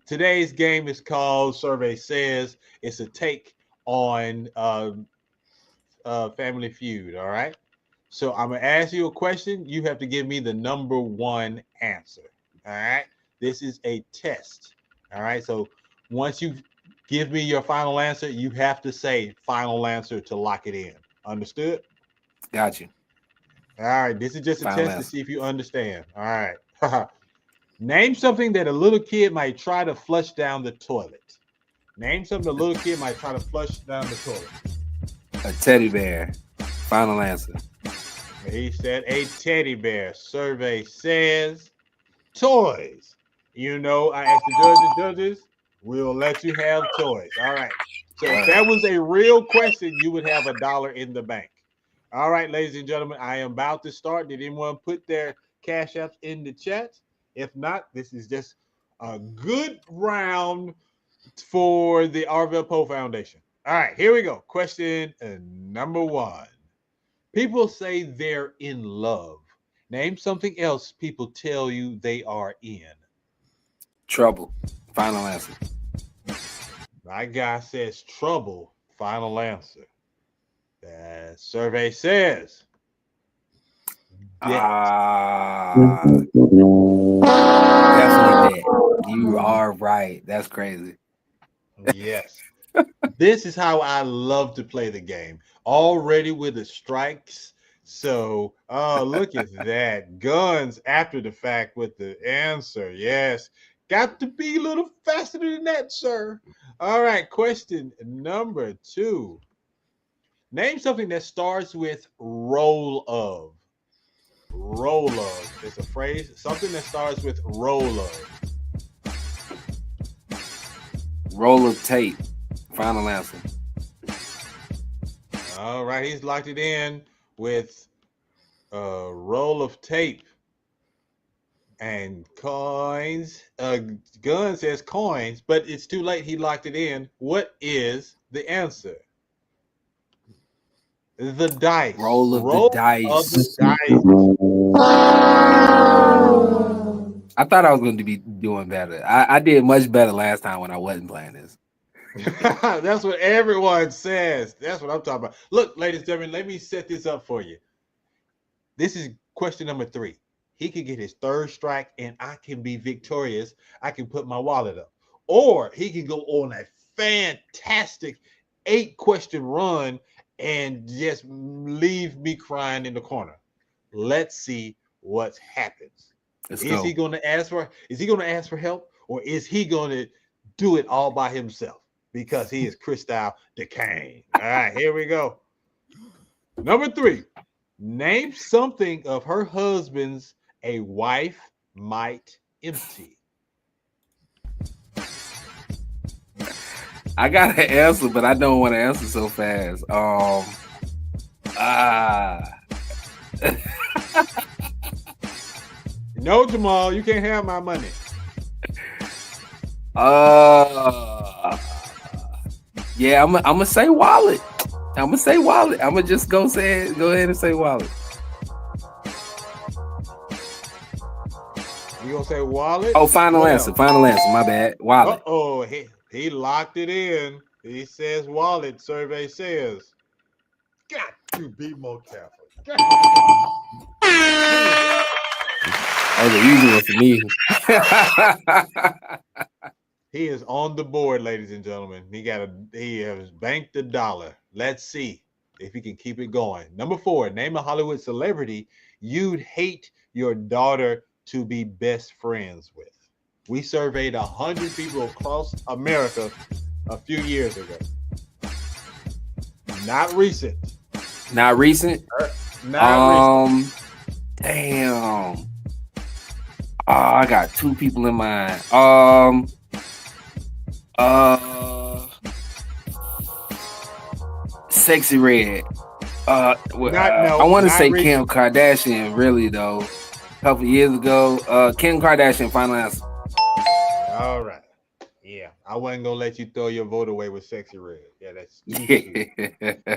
Today's game is called Survey Says. It's a take on Family Feud. All right. So I'm going to ask you a question. You have to give me the number 1 answer. All right. This is a test. All right. So once you give me your final answer, you have to say final answer to lock it in. Understood? Got you. All right. This is just a Final test answer. to see if you understand. All right. Name something that a little kid might try to flush down the toilet. Name something a little kid might try to flush down the toilet. A teddy bear. Final answer. He said a teddy bear. Survey says toys. You know, I asked the judges, we'll let you have toys. All right. So if that was a real question, you would have $1 in the bank. All right, ladies and gentlemen, I am about to start. Did anyone put their cash apps in the chat? If not, this is just A good round for the Arvell Poe Foundation. All right, here we go. Question number 1. People say they're in love. Name something else people tell you they are in. Trouble. Final answer. My guy says trouble. Final answer. That survey says. Definitely that. You are right. That's crazy. Yes. This is how I love to play the game. Already with the strikes. So, look at that. Guns after the fact with the answer. Yes. Got to be a little faster than that, sir. All right. Question number 2. Name something that starts with roll of. Roll of. It's a phrase. Something that starts with roll of. Roll of tape. Final answer. All right, he's locked it in with a roll of tape and coins. Gun says coins, but it's too late. He locked it in. What is the answer? The dice. Roll of the dice. Of the dice. I thought I was going to be doing better. I did much better last time when I wasn't playing this. That's what everyone says. That's what I'm talking about. Look, ladies and gentlemen, let me set this up for you. This is question number 3. He can get his 3rd strike and I can be victorious. I can put my wallet up. Or he can go on a fantastic 8-question run and just leave me crying in the corner. Let's see what happens. Is he going to ask for help, or is he going to do it all by himself? Because he is Christou DaKeeng. All right, here we go. Number 3. Name something of her husband's a wife might empty. I got an answer, but I don't want to answer so fast. No, Jamal, you can't have my money. Yeah, I'm gonna say wallet. I'm gonna say wallet. I'm gonna just go ahead and say wallet. You gonna say wallet? Oh, final answer. Final answer. My bad. Wallet. Oh, he locked it in. He says wallet. Survey says. Got to be more careful. That was an easy one for me. He is on the board, ladies and gentlemen. He has banked $1. Let's see if he can keep it going. Number 4, name a Hollywood celebrity you'd hate your daughter to be best friends with. We surveyed 100 people across America a few years ago. Not recent. Not recent? Not recent. Damn. I got 2 people in mind. Sexy Red. I want to say Kim Kardashian, really though. A couple years ago. Kim Kardashian, final answer. All right. Yeah, I wasn't gonna let you throw your vote away with Sexy Red. Yeah, that's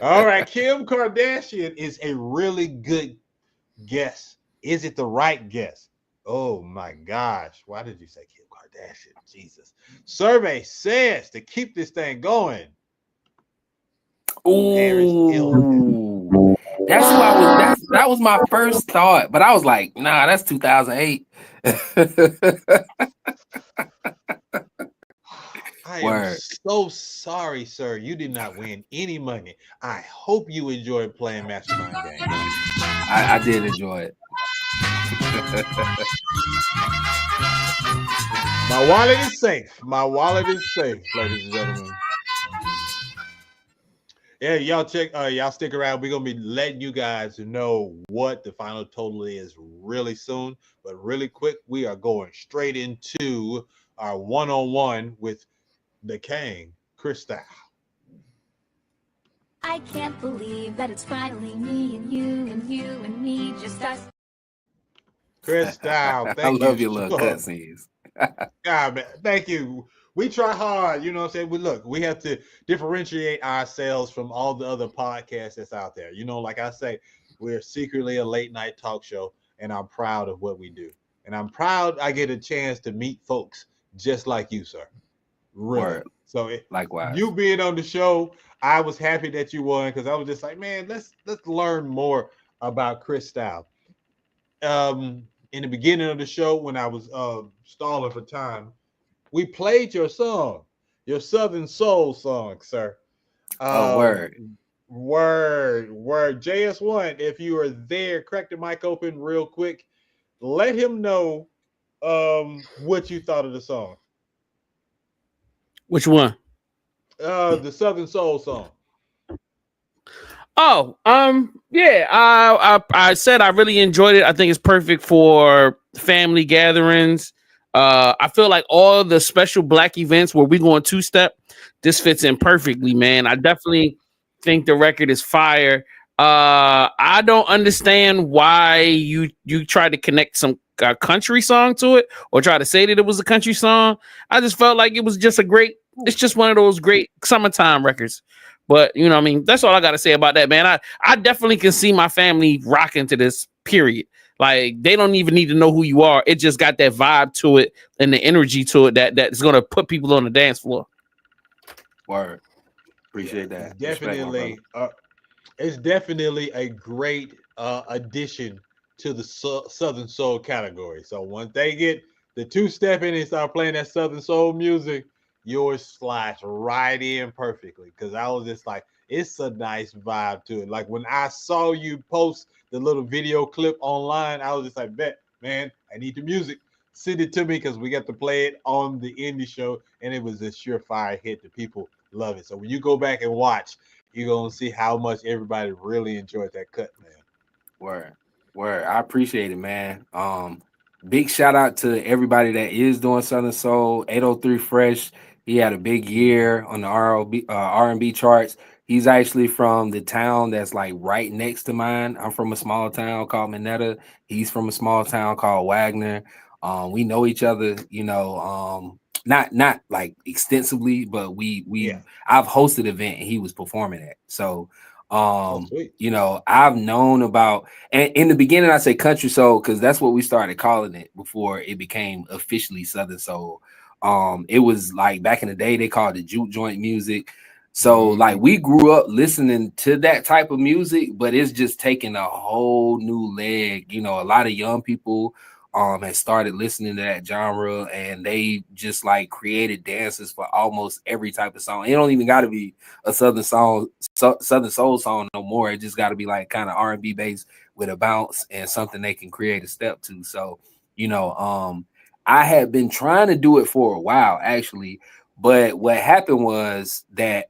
all right. Kim Kardashian is a really good guess. Is it the right guess? Oh my gosh. Why did you say Kim Kardashian? Jesus. Survey says to keep this thing going. Ooh. That's who I was. That was my first thought, but I was like, nah, that's 2008. I am so sorry, sir. You did not win any money. I hope you enjoyed playing Mastermind Game. I did enjoy it. My wallet is safe. My wallet is safe, ladies and gentlemen. Yeah, y'all y'all stick around. We're gonna be letting you guys know what the final total is really soon. But really quick, we are going straight into our one-on-one with DaKeeng, Christou. I can't believe that it's finally me and you and you and me, just us. Christou, I thank you. love your little cutscenes. God, man, thank you. We try hard, you know what I'm saying? We have to differentiate ourselves from all the other podcasts that's out there. You know, like I say, we're secretly a late night talk show, and I'm proud of what we do. And I'm proud I get a chance to meet folks just like you, sir. Really. Word. So Likewise. you being on the show, I was happy that you won because I was just like, man, let's learn more about Christou. In the beginning of the show, when I was stalling for time, we played your song, your Southern Soul song, sir. Word. Word. JS1, if you are there, crack the mic open real quick. Let him know what you thought of the song. Which one? The Southern Soul song. Oh, yeah. I said I really enjoyed it. I think it's perfect for family gatherings. I feel like all the special Black events where we going two-step, this fits in perfectly, man. I definitely think the record is fire. I don't understand why you tried to connect some country song to it or try to say that it was a country song. I just felt like it was just it's just one of those great summertime records. But, you know what I mean? That's all I got to say about that, man. I definitely can see my family rocking to this, period. Like, they don't even need to know who you are. It just got that vibe to it and the energy to it that is going to put people on the dance floor. Word. Appreciate that. It's definitely a great addition to the Southern Soul category. So once they get the two-step in and start playing that Southern Soul music, yours slides right in perfectly. Because I was just like, it's a nice vibe to it. Like when I saw you post the little video clip online, I was just like, bet, man, I need the music. Send it to me because we got to play it on the indie show. And it was a surefire hit. The people love it. So when you go back and watch, you're going to see how much everybody really enjoyed that cut, man. Word. I appreciate it, man. Big shout out to everybody that is doing Southern Soul. 803 Fresh, he had a big year on the R&B charts. He's actually from the town that's like right next to mine. I'm from a small town called Minetta. He's from a small town called Wagner. We know each other, you know, not like extensively, but I've hosted an event and he was performing at. So you know, I've known about, and in the beginning I say country soul because that's what we started calling it before it became officially Southern Soul. It was like back in the day they called it juke joint music. So like we grew up listening to that type of music, but it's just taking a whole new leg. You know, a lot of young people had started listening to that genre and they just like created dances for almost every type of song. It don't even got to be a Southern Soul song no more. It just got to be like kind of R&B based with a bounce and something they can create a step to. So, you know, I had been trying to do it for a while actually, but what happened was that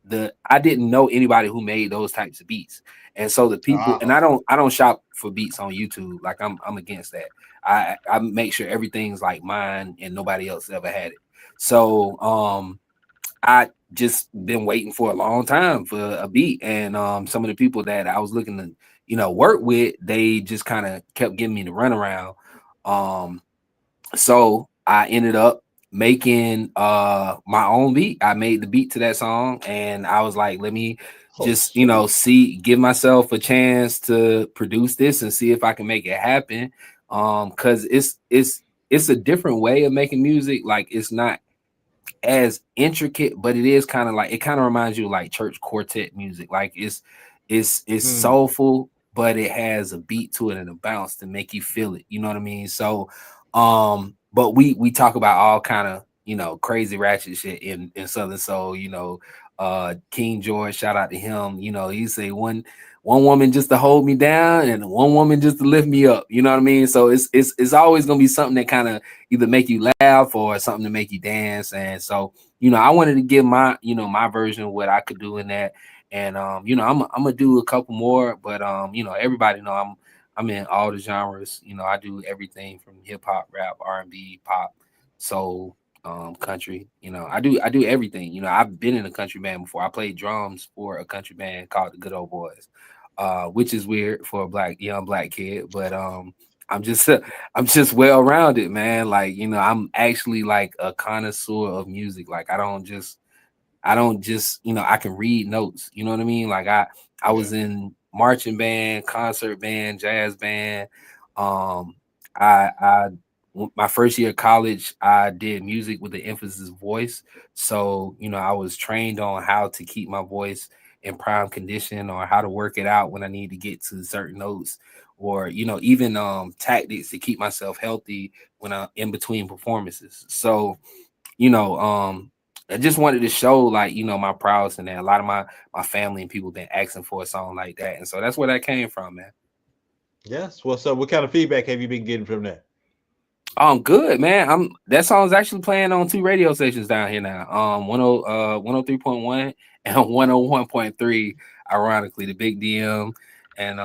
I didn't know anybody who made those types of beats. And so the people, and I don't shop for beats on YouTube. Like I'm against that. I make sure everything's like mine and nobody else ever had it. So I just been waiting for a long time for a beat. And some of the people that I was looking to, you know, work with, they just kind of kept giving me the runaround. So I ended up making my own beat. I made the beat to that song and I was like, let me just, you know, give myself a chance to produce this and see if I can make it happen. Because it's a different way of making music. Like it's not as intricate, but it is kind of like, it kind of reminds you of like church quartet music. Like it's soulful, but it has a beat to it and a bounce to make you feel it. You know what I mean? So, but we talk about all kind of, you know, crazy ratchet shit in Southern Soul, you know. King George, shout out to him. You know, he say one woman just to hold me down and one woman just to lift me up. You know what I mean? So it's always gonna be something that kind of either make you laugh or something to make you dance. And so, you know, I wanted to give my version of what I could do in that. And you know, I'm gonna do a couple more, but you know, everybody know I'm in all the genres. You know, I do everything from hip hop, rap, R&B, pop, soul, country. You know, I do everything. You know, I've been in a country band before. I played drums for a country band called the Good Old Boys, which is weird for a young black kid, but I'm just well rounded, man. Like, you know, I'm actually like a connoisseur of music. Like, I don't just, you know, I can read notes. You know what I mean? Like, I was in marching band, concert band, jazz band. I my first year of college, I did music with the emphasis voice. So, you know, I was trained on how to keep my voice in prime condition, or how to work it out when I need to get to certain notes, or, you know, even tactics to keep myself healthy when I'm in between performances. So, you know, I just wanted to show, like, you know, my prowess in that. A lot of my family and people been asking for a song like that, and so that's where that came from, man. Yes. Well, so what kind of feedback have you been getting from that? Good, man. That song's actually playing on 2 radio stations down here now. 103.1 and 101.3, ironically, the Big DM and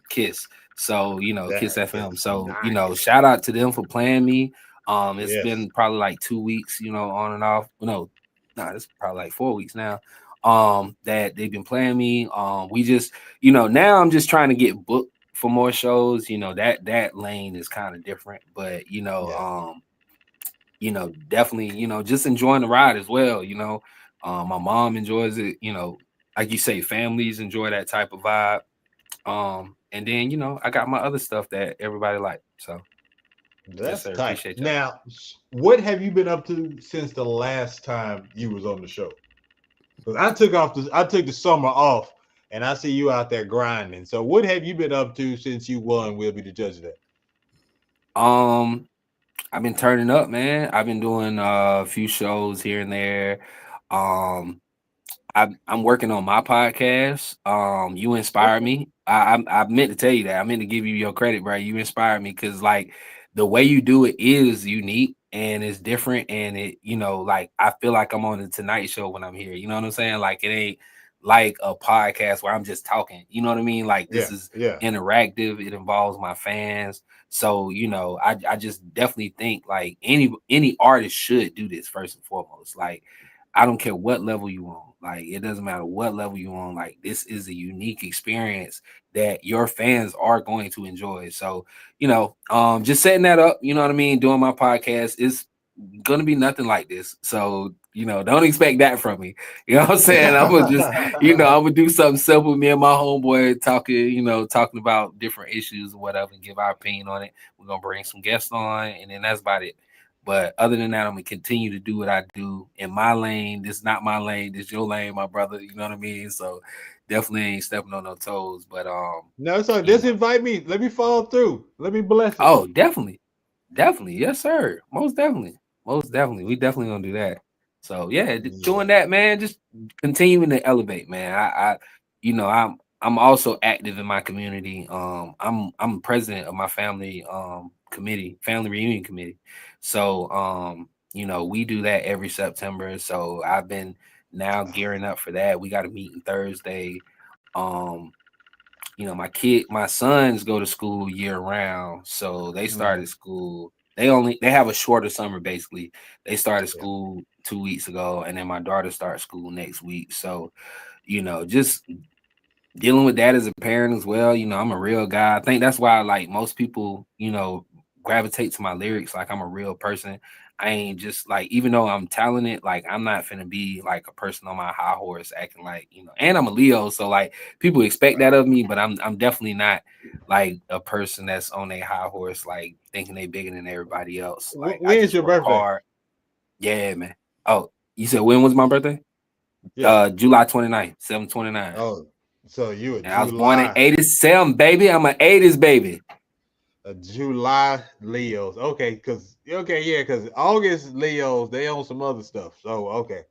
Kiss. So, you know, Kiss FM. So, you know, shout out to them for playing me. It's been probably like 2 weeks, you know, on and off. No, it's probably like 4 weeks now. That they've been playing me. We just, you know, now I'm just trying to get booked for more shows. You know, that lane is kind of different, but you know, definitely, you know, just enjoying the ride as well. You know, my mom enjoys it. You know, like you say, families enjoy that type of vibe. And then, you know, I got my other stuff that everybody like. So that's tight. Appreciate you. Now, what have you been up to since the last time you was on the show? Because I took the summer off, and I see you out there grinding. So what have you been up to since you won We'll Be the Judge of That? I've been turning up, man. I've been doing a few shows here and there. I'm working on my podcast. You inspire me. I meant to tell you that. I meant to give you your credit, bro. You inspire me, because like the way you do it is unique and it's different, and it, you know, like I feel like I'm on the Tonight Show when I'm here. You know what I'm saying? Like, it ain't like a podcast where I'm just talking. You know what I mean? Like, this is interactive. It involves my fans. So, you know, I just definitely think like any artist should do this first and foremost. Like, I don't care what level you on. Like, it doesn't matter what level you on. Like, this is a unique experience that your fans are going to enjoy. So, you know, just setting that up, you know what I mean? Doing my podcast is gonna be nothing like this. So, you know, don't expect that from me. You know what I'm saying? I'm gonna just, you know, I'm gonna do something simple. Me and my homeboy talking about different issues or whatever, and give our opinion on it. We're gonna bring some guests on, and then that's about it. But other than that, I'm gonna continue to do what I do in my lane. This is not my lane. This is your lane, my brother. You know what I mean? So definitely ain't stepping on no toes. But no, so just invite me. Let me follow through. Let me bless it. Oh, definitely, yes, sir. Most definitely. We definitely gonna do that. So yeah, doing that, man. Just continuing to elevate, man. I you know, I'm also active in my community. I'm president of my family family reunion committee. So you know, we do that every September. So I've been now gearing up for that. We got a meeting Thursday. You know, my sons go to school year round, so they started school. They have a shorter summer, basically. They started school 2 weeks ago, and then my daughter starts school next week. So, you know, just dealing with that as a parent as well. You know, I'm a real guy. I think that's why, like, most people, you know, gravitate to my lyrics. Like, I'm a real person. I ain't just like, even though I'm talented, like, I'm not finna be like a person on my high horse acting like, you know, and I'm a Leo. So like, people expect that of me, but I'm definitely not like a person that's on a high horse, like thinking they bigger than everybody else. Like, when's your birthday? Hard. Yeah, man. Oh, you said when was my birthday? July 29th, 7/29. Oh, so I was born in 87, baby. I'm an 80s baby. July Leos. Okay, because August Leos, they own some other stuff. So okay.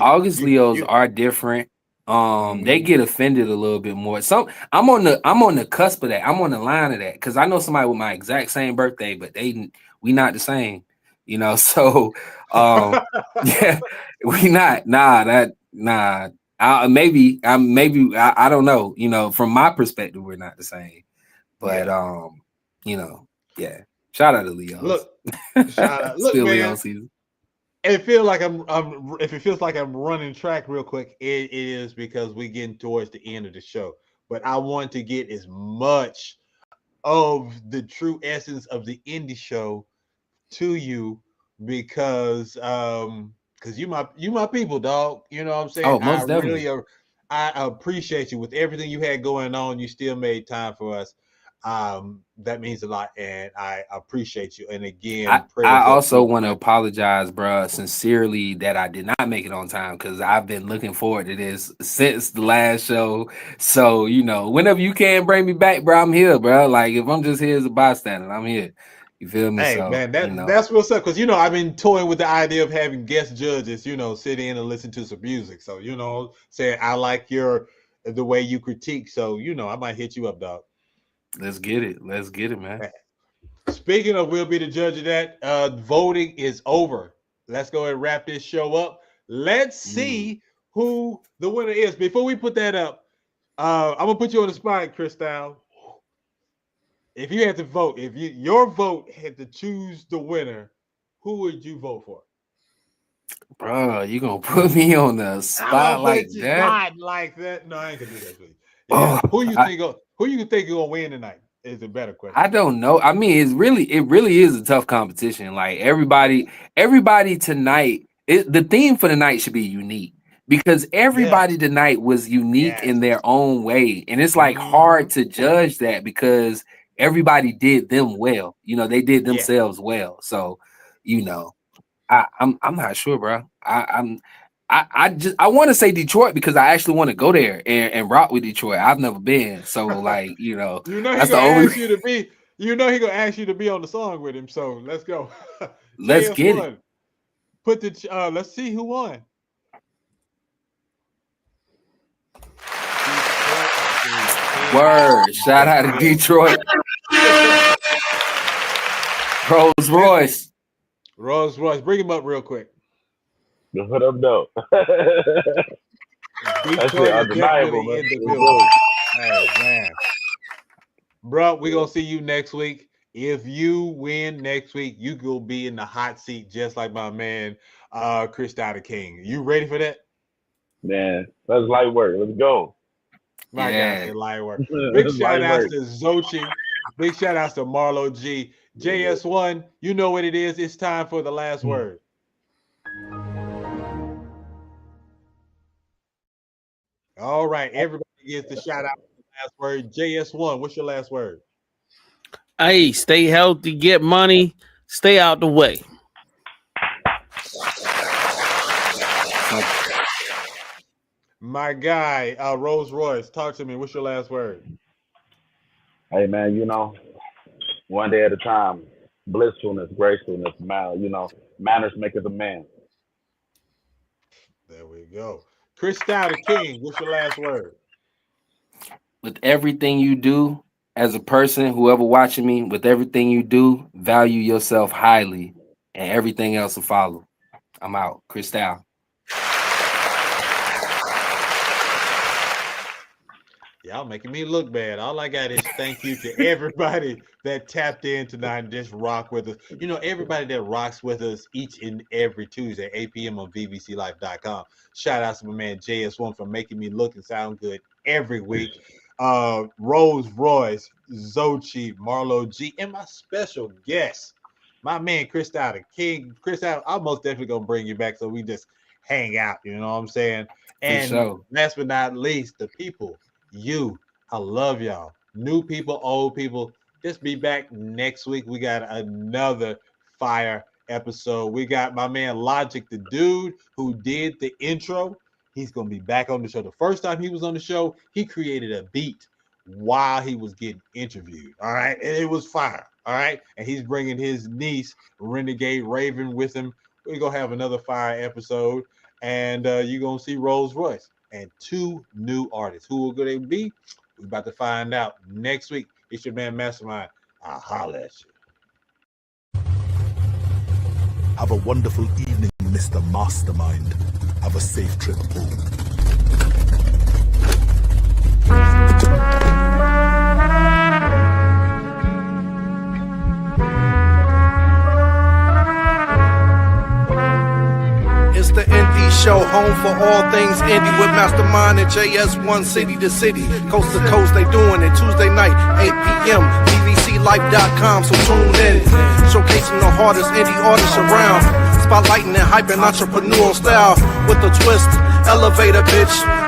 August Leos are different. They get offended a little bit more. So I'm on the cusp of that. I'm on the line of that, because I know somebody with my exact same birthday, but we not the same. You know, so yeah, we not. Maybe I don't know. You know, from my perspective, we're not the same. But you know, yeah. Shout out to Leo. Look, Still man, Leo season. It feels like if it feels like I'm running track real quick, it is because we're getting towards the end of the show. But I want to get as much of the true essence of the indie show to you, because you my people, dog. You know what I'm saying? Oh, most definitely. I appreciate you with everything you had going on. You still made time for us. That means a lot, and I appreciate you. And again, I also want to apologize, bro, sincerely, that I did not make it on time, because I've been looking forward to this since the last show. So, you know, whenever you can bring me back, bro, I'm here, bro. Like, if I'm just here as a bystander, I'm here. You feel me? Hey, so, man, you know. that's what's up. Because, you know, I've been toying with the idea of having guest judges, you know, sit in and listen to some music. So, you know, say I like the way you critique. So, you know, I might hit you up, dog. Let's get it. Let's get it, man. Speaking of, we'll be the judge of that. Voting is over. Let's go and wrap this show up. Let's see who the winner is. Before we put that up, I'm gonna put you on the spot, Christou. If you had to vote, if your vote had to choose the winner, who would you vote for? Bro, you gonna put me on the spot like that? Not like that. No, I ain't gonna do that, please. Yeah. Who you think you're gonna win tonight is a better question. I don't know. I mean, it really is a tough competition. Like everybody tonight, the theme for the night should be unique, because everybody tonight was unique in their own way. And it's like hard to judge that, because everybody did them well. You know, they did themselves well. So, you know, I'm not sure, bro. I want to say Detroit, because I actually want to go there and rock with Detroit. I've never been, so like, you know, that's the only. He gonna ask you to be on the song with him. So let's go. Let's get it. Put the let's see who won. Word! Shout out to Detroit. RollzRoyce. RollzRoyce, bring him up real quick. What up, though? That's undeniable, man. Hey, man. Bro, we're going to see you next week. If you win next week, you will be in the hot seat just like my man, Christou DaKeeng. You ready for that? Man, that's light work. Let's go. My God, light work. Big shout outs to ZOCHI. Big shout outs to Marlo G. JS1, you know what it is. It's time for the last word. All right, everybody gets the shout out for the last word. JS1, what's your last word? Hey, stay healthy, get money, stay out the way. My guy, RollzRoyce, talk to me. What's your last word? Hey, man, you know, one day at a time, blissfulness, gracefulness, you know, manners maketh a man. There we go. Christou DaKeeng, what's your last word? With everything you do as a person, whoever watching me, with everything you do, value yourself highly, and everything else will follow. I'm out. Christou. Y'all making me look bad. All I got is thank you to everybody that tapped in tonight and just rock with us. You know, everybody that rocks with us each and every Tuesday, 8 p.m. on VBCLife.com. Shout out to my man JS1 for making me look and sound good every week. RollzRoyce, ZOCHI, Marlo G, and my special guest, my man Christou DaKeeng. Christou, I'm most definitely gonna bring you back so we just hang out. You know what I'm saying? And last but not least, the people. I love y'all. New people, old people. Just be back next week. We got another fire episode. We got my man Logic, the dude who did the intro. He's going to be back on the show. The first time he was on the show, he created a beat while he was getting interviewed. All right. And it was fire. All right. And he's bringing his niece, Renegade Raven, with him. We're going to have another fire episode. And you're going to see RollzRoyce and 2 new artists. Who will they be? We're about to find out next week. It's your man Mastermind. I'll holler at you. Have a wonderful evening, Mr. Mastermind. Have a safe trip home. It's the Indie Show, home for all things indie with Mastermind and JS1 city to city, coast to coast. They doing it Tuesday night, 8 p.m. WBTJOT, so tune in. Showcasing the hardest indie artists around. Spotlighting and hyping entrepreneurial style with a twist. Elevator, bitch.